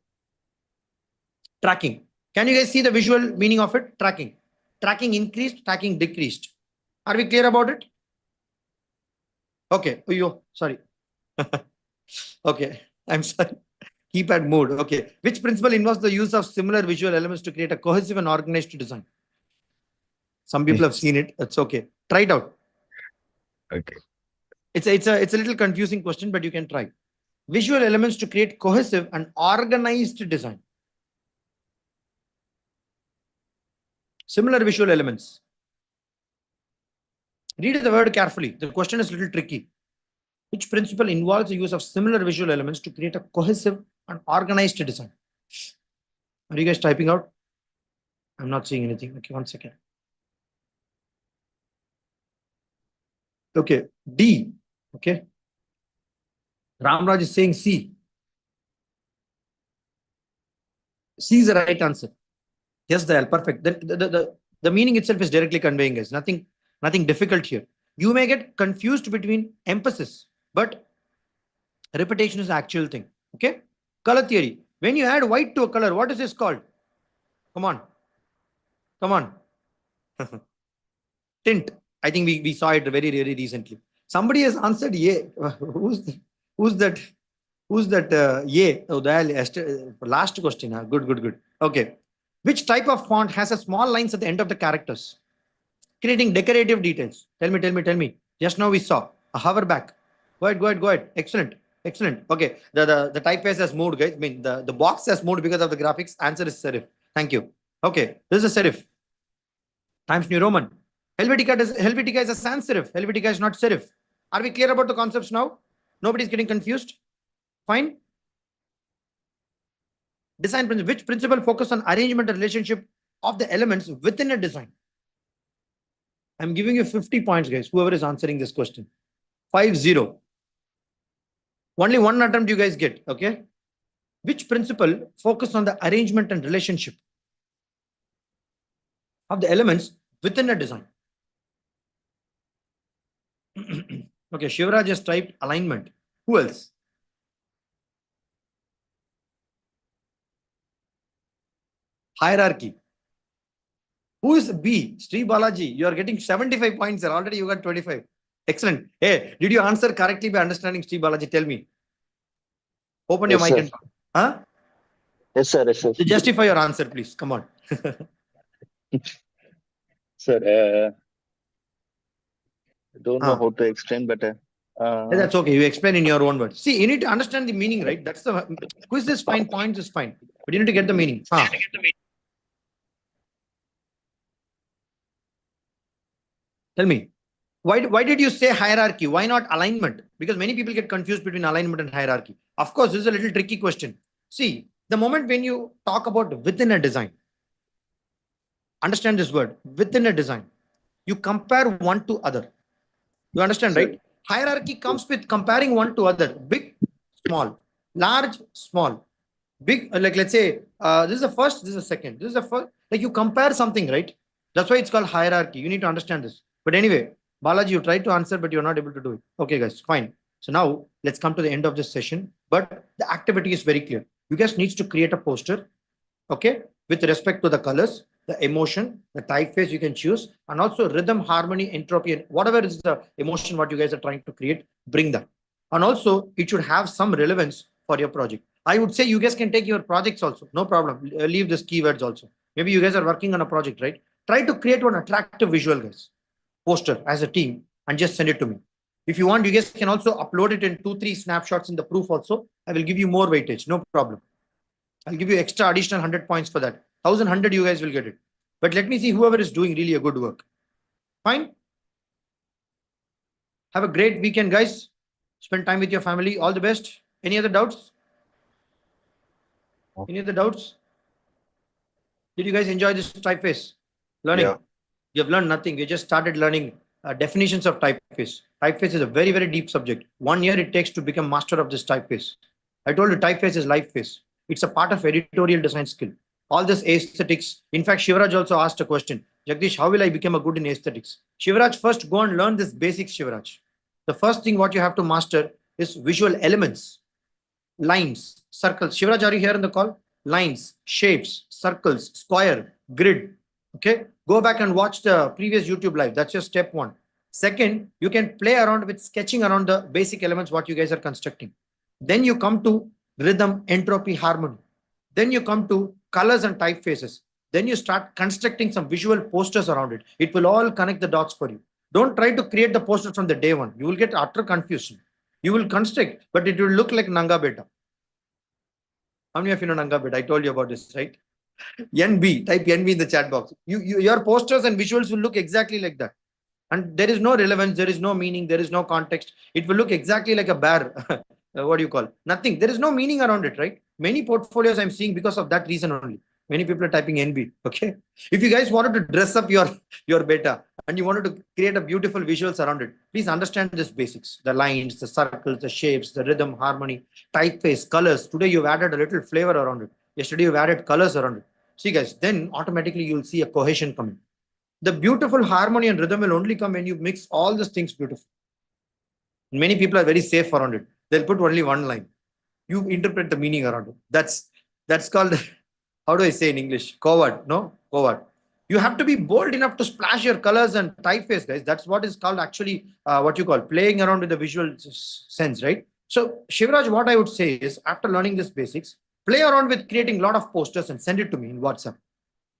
Tracking. Can you guys see the visual meaning of it? Tracking. Tracking increased, tracking decreased. Are we clear about it? Okay. Oh, yo, sorry. Okay. I'm sorry. Keypad mode. Okay. Which principle involves the use of similar visual elements to create a cohesive and organized design? Some people have seen it. It's okay. Try it out. Okay. It's a little confusing question, but you can try. Visual elements to create cohesive and organized design. Similar visual elements. Read the word carefully. The question is a little tricky. Which principle involves the use of similar visual elements to create a cohesive and organized design? Are you guys typing out? I'm not seeing anything. Okay, 1 second. Okay, D. Okay. Ramraj is saying C. C is the right answer. Yes, Dayal, perfect. The meaning itself is directly conveying us. Nothing difficult here. You may get confused between emphasis, but repetition is the actual thing. Okay. Color theory. When you add white to a color, what is this called? Come on. Tint. I think we saw it very recently. Somebody has answered yeah. Who's that? Yeah. Oh, last question. Good. Okay. Which type of font has a small lines at the end of the characters, creating decorative details? Tell me. Just now we saw a hoverback. Go ahead. Excellent. Okay. The typeface has moved, guys. I mean, the box has moved because of the graphics. Answer is serif. Thank you. Okay. This is a serif. Times New Roman. Helvetica is a sans serif. Helvetica is not serif. Are we clear about the concepts now? Nobody's getting confused? Fine. Design principle. Which principle focus on arrangement and relationship of the elements within a design? I'm giving you 50 points, guys. Whoever is answering this question. 5-0. Only one attempt you guys get. Okay. Which principle focus on the arrangement and relationship of the elements within a design? Okay, Shivraj just typed alignment. Who else? Hierarchy. Who is B? Sri Balaji. You are getting 75 points, sir. Already you got 25. Excellent. Hey, did you answer correctly by understanding Sri Balaji? Tell me. Open your Yes, mic sir. and huh? Yes, sir. Yes, sir. Justify your answer, please. Come on. Sir, I don't know Huh. how to explain, but That's okay. You explain in your own words. See, you need to understand the meaning, right? That's the quiz is fine, points is fine, but you need to get the meaning. Huh. Tell me, why did you say hierarchy? Why not alignment? Because many people get confused between alignment and hierarchy. Of course, this is a little tricky question. See, the moment when you talk about within a design, understand this word, within a design, you compare one to other. You understand, sir, right? Hierarchy comes with comparing one to other, big, small, large, small, big. Like let's say, this is the first, this is the second, this is the first. Like you compare something, right? That's why it's called hierarchy. You need to understand this. But anyway, Balaji, you tried to answer, but you're not able to do it. Okay, guys, fine. So now let's come to the end of this session. But the activity is very clear. You guys needs to create a poster, okay, with respect to the colors, the emotion, the typeface you can choose, and also rhythm, harmony, entropy, and whatever is the emotion what you guys are trying to create, bring that. And also, it should have some relevance for your project. I would say you guys can take your projects also, no problem. Leave these keywords also. Maybe you guys are working on a project, right? Try to create one attractive visual, guys, poster as a team, and just send it to me. If you want, you guys can also upload it in 2-3 snapshots in the proof also. I will give you more weightage, no problem. I'll give you extra additional 100 points for that. 1,100 you guys will get it. But let me see whoever is doing really a good work. Fine. Have a great weekend, guys. Spend time with your family. All the best. Any other doubts? Any other doubts? Did you guys enjoy this typeface learning? Yeah. You have learned nothing. You just started learning definitions of typeface. Typeface is a very, very deep subject. 1 year it takes to become master of this typeface. I told you typeface is life face. It's a part of editorial design skill. All this aesthetics. In fact, Shivraj also asked a question. Jagdish, how will I become a good in aesthetics? Shivraj, first go and learn this basics, Shivraj. The first thing what you have to master is visual elements, lines, circles. Shivraj, are you here in the call? Lines, shapes, circles, square, grid. Okay, go back and watch the previous YouTube live. That's your step one. Second, you can play around with sketching around the basic elements what you guys are constructing. Then you come to rhythm, entropy, harmony. Then you come to colors and typefaces. Then you start constructing some visual posters around it. It will all connect the dots for you. Don't try to create the poster from the day one. You will get utter confusion. You will construct, but it will look like Nanga Beta. How many of you know Nanga Beta? I told you about this, right? NB, type NB in the chat box. Your posters and visuals will look exactly like that. And there is no relevance, there is no meaning, there is no context. It will look exactly like a bear. What do you call? Nothing. There is no meaning around it, right? Many portfolios I'm seeing because of that reason only. Many people are typing NB. Okay. If you guys wanted to dress up your beta and you wanted to create a beautiful visuals around it, please understand this basics: the lines, the circles, the shapes, the rhythm, harmony, typeface, colors. Today you've added a little flavor around it. Yesterday you've added colors around it. See, guys, then automatically you'll see a cohesion coming. The beautiful harmony and rhythm will only come when you mix all these things beautiful. Many people are very safe around it. They'll put only one line. You interpret the meaning around it. That's called, how do I say in English? Coward. No? Coward. You have to be bold enough to splash your colors and typeface, guys. That's what is called actually what you call playing around with the visual sense, right? So, Shivraj, what I would say is after learning this basics, play around with creating a lot of posters and send it to me in WhatsApp.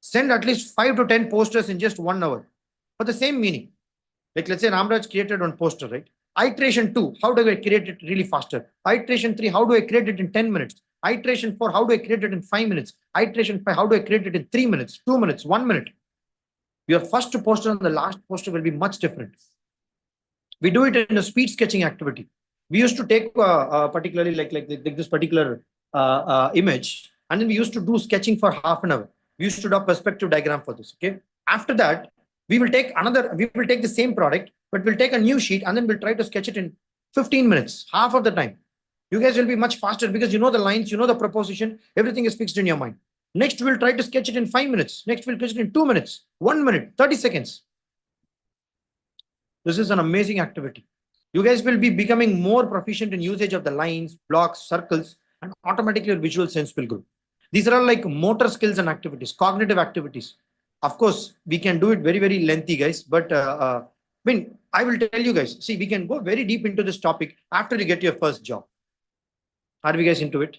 Send at least 5 to 10 posters in just 1 hour for the same meaning. Like let's say Ramraj created one poster, right? Iteration 2, how do I create it really faster? Iteration 3, how do I create it in 10 minutes? Iteration 4, how do I create it in 5 minutes? Iteration 5, how do I create it in 3 minutes, 2 minutes, 1 minute? Your first poster and the last poster will be much different. We do it in a speed sketching activity. We used to take particularly like this particular image, And then we used to do sketching for half an hour. We used to draw perspective diagram for this. Okay. After that, we will take the same product, but we'll take a new sheet and then we'll try to sketch it in 15 minutes, half of the time. You guys will be much faster because you know the lines, you know the proposition, everything is fixed in your mind. Next, we'll try to sketch it in 5 minutes. Next, we'll sketch it in 2 minutes, 1 minute, 30 seconds. This is an amazing activity. You guys will be becoming more proficient in usage of the lines, blocks, circles, and automatically your visual sense will grow. These are all like motor skills and activities, cognitive activities. Of course, we can do it very, very lengthy, guys. But I will tell you guys, see, we can go very deep into this topic after you get your first job. Are we guys into it?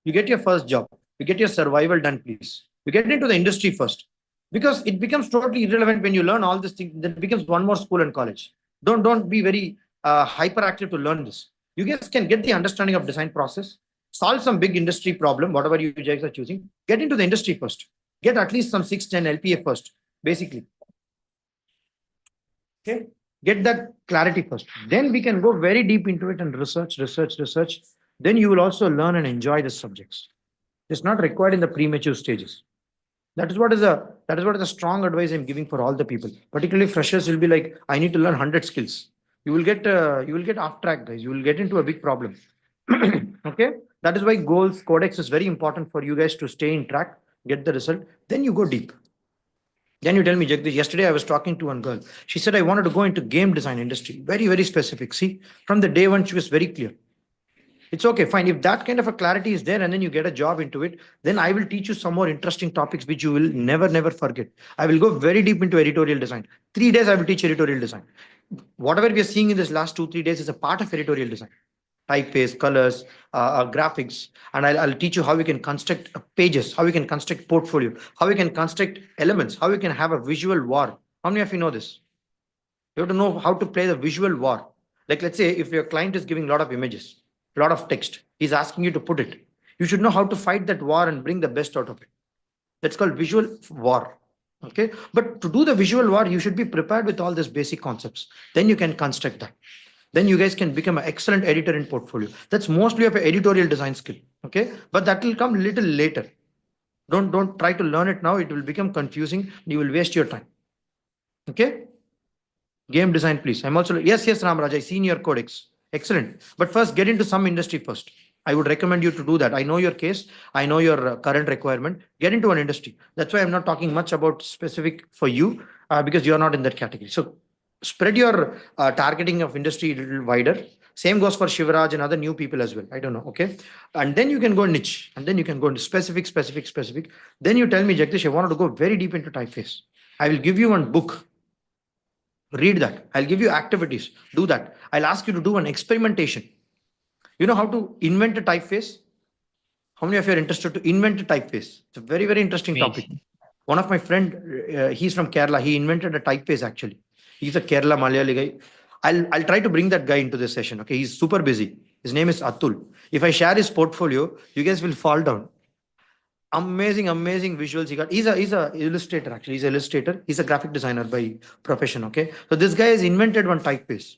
You get your first job. You get your survival done, please. You get into the industry first. Because it becomes totally irrelevant when you learn all these things. Then it becomes one more school and college. Don't be very hyperactive to learn this. You guys can get the understanding of design process, solve some big industry problem, whatever you guys are choosing. Get into the industry first. Get at least some 610 LPA first, basically. Okay. Get that clarity first. Then we can go very deep into it and research. Then you will also learn and enjoy the subjects. It's not required in the premature stages. That is what is a strong advice I'm giving for all the people. Particularly freshers will be like, I need to learn 100 skills. You will get off track, guys. You will get into a big problem. Okay, that is why goals codex is very important for you guys to stay in track, get the result. Then you go deep. Then you tell me, Jagdish, yesterday I was talking to one girl. She said I wanted to go into game design industry. Very, very specific. See, from the day one, she was very clear. It's okay, fine. If that kind of a clarity is there and then you get a job into it, then I will teach you some more interesting topics which you will never forget. I will go very deep into editorial design. 3 days I will teach editorial design. Whatever we are seeing in this last 2-3 days is a part of editorial design. Typeface, colors, graphics, and I'll teach you how you can construct pages, how you can construct portfolio, how you can construct elements, how you can have a visual war. How many of you know this? You have to know how to play the visual war. Like, let's say if your client is giving a lot of images, a lot of text, he's asking you to put it. You should know how to fight that war and bring the best out of it. That's called visual war. Okay. But to do the visual war, you should be prepared with all these basic concepts. Then you can construct that. Then you guys can become an excellent editor in portfolio. That's mostly of an editorial design skill. Okay. But that will come a little later. Don't try to learn it now. It will become confusing. You will waste your time. Okay. Game design, please. I'm also, yes, Ramraj, I seen your codex. Excellent. But first, get into some industry first. I would recommend you to do that. I know your case. I know your current requirement. Get into an industry. That's why I'm not talking much about specific for you because you're not in that category. So spread your targeting of industry a little wider. Same goes for Shivraj and other new people as well. I don't know. Okay. And then you can go niche and then you can go into specific. Then you tell me, Jagdish, I wanted to go very deep into typeface. I will give you one book. Read that. I'll give you activities. Do that. I'll ask you to do an experimentation. You know how to invent a typeface? How many of you are interested to invent a typeface? It's a very, very interesting topic. One of my friend, he's from Kerala. He invented a typeface actually. He's a Kerala Malayali guy. I'll try to bring that guy into this session. Okay, he's super busy. His name is Atul. If I share his portfolio, you guys will fall down. Amazing visuals he got. He's a illustrator actually. He's an illustrator. He's a graphic designer by profession. Okay, so this guy has invented one typeface.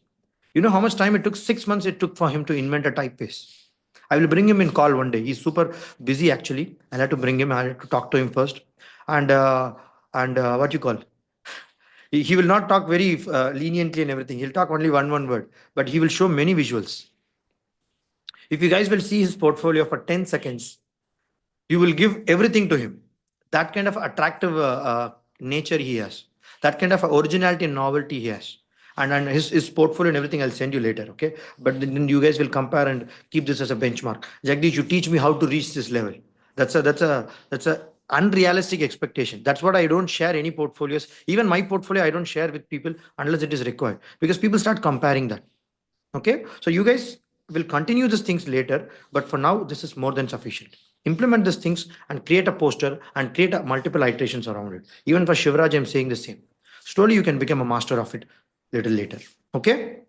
You know how much time it took? 6 months it took for him to invent a typeface. I will bring him in call one day. He's super busy actually. I'll have to bring him. I have to talk to him first. And what you call? He will not talk very leniently and everything. He'll talk only one word, but he will show many visuals. If you guys will see his portfolio for 10 seconds, you will give everything to him. That kind of attractive nature he has. That kind of originality and novelty he has. And his portfolio and everything I'll send you later, okay? But then you guys will compare and keep this as a benchmark. Jagdish, you teach me how to reach this level. That's a unrealistic expectation. That's what I don't share any portfolios. Even my portfolio, I don't share with people unless it is required because people start comparing that. Okay, so you guys will continue these things later, but for now, this is more than sufficient. Implement these things and create a poster and create multiple iterations around it. Even for Shivraj, I'm saying the same. Slowly, you can become a master of it little later. Okay,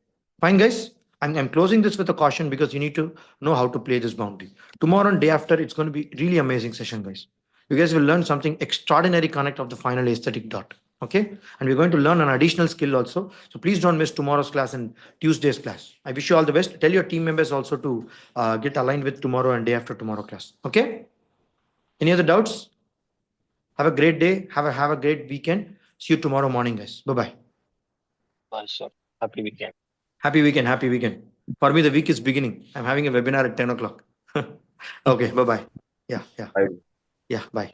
fine, guys. I'm closing this with a caution because you need to know how to play this boundary. Tomorrow and day after, it's going to be really amazing session, guys. You guys will learn something extraordinary connect of the final aesthetic dot. Okay, and we're going to learn an additional skill also. So please don't miss tomorrow's class and Tuesday's class. I wish you all the best. Tell your team members also to get aligned with tomorrow and day after tomorrow class. Okay. Any other doubts? Have a great day. Have a great weekend. See you tomorrow morning, guys. Bye bye. Bye, sir. Happy weekend. Happy weekend. Happy weekend. For me, the week is beginning. I'm having a webinar at 10 o'clock. Okay. Bye bye. Yeah. Yeah. Bye. Yeah. Bye.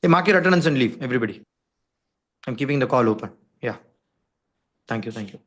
Hey, mark your attendance and leave, everybody. I'm keeping the call open. Yeah. Thank you. Thank you.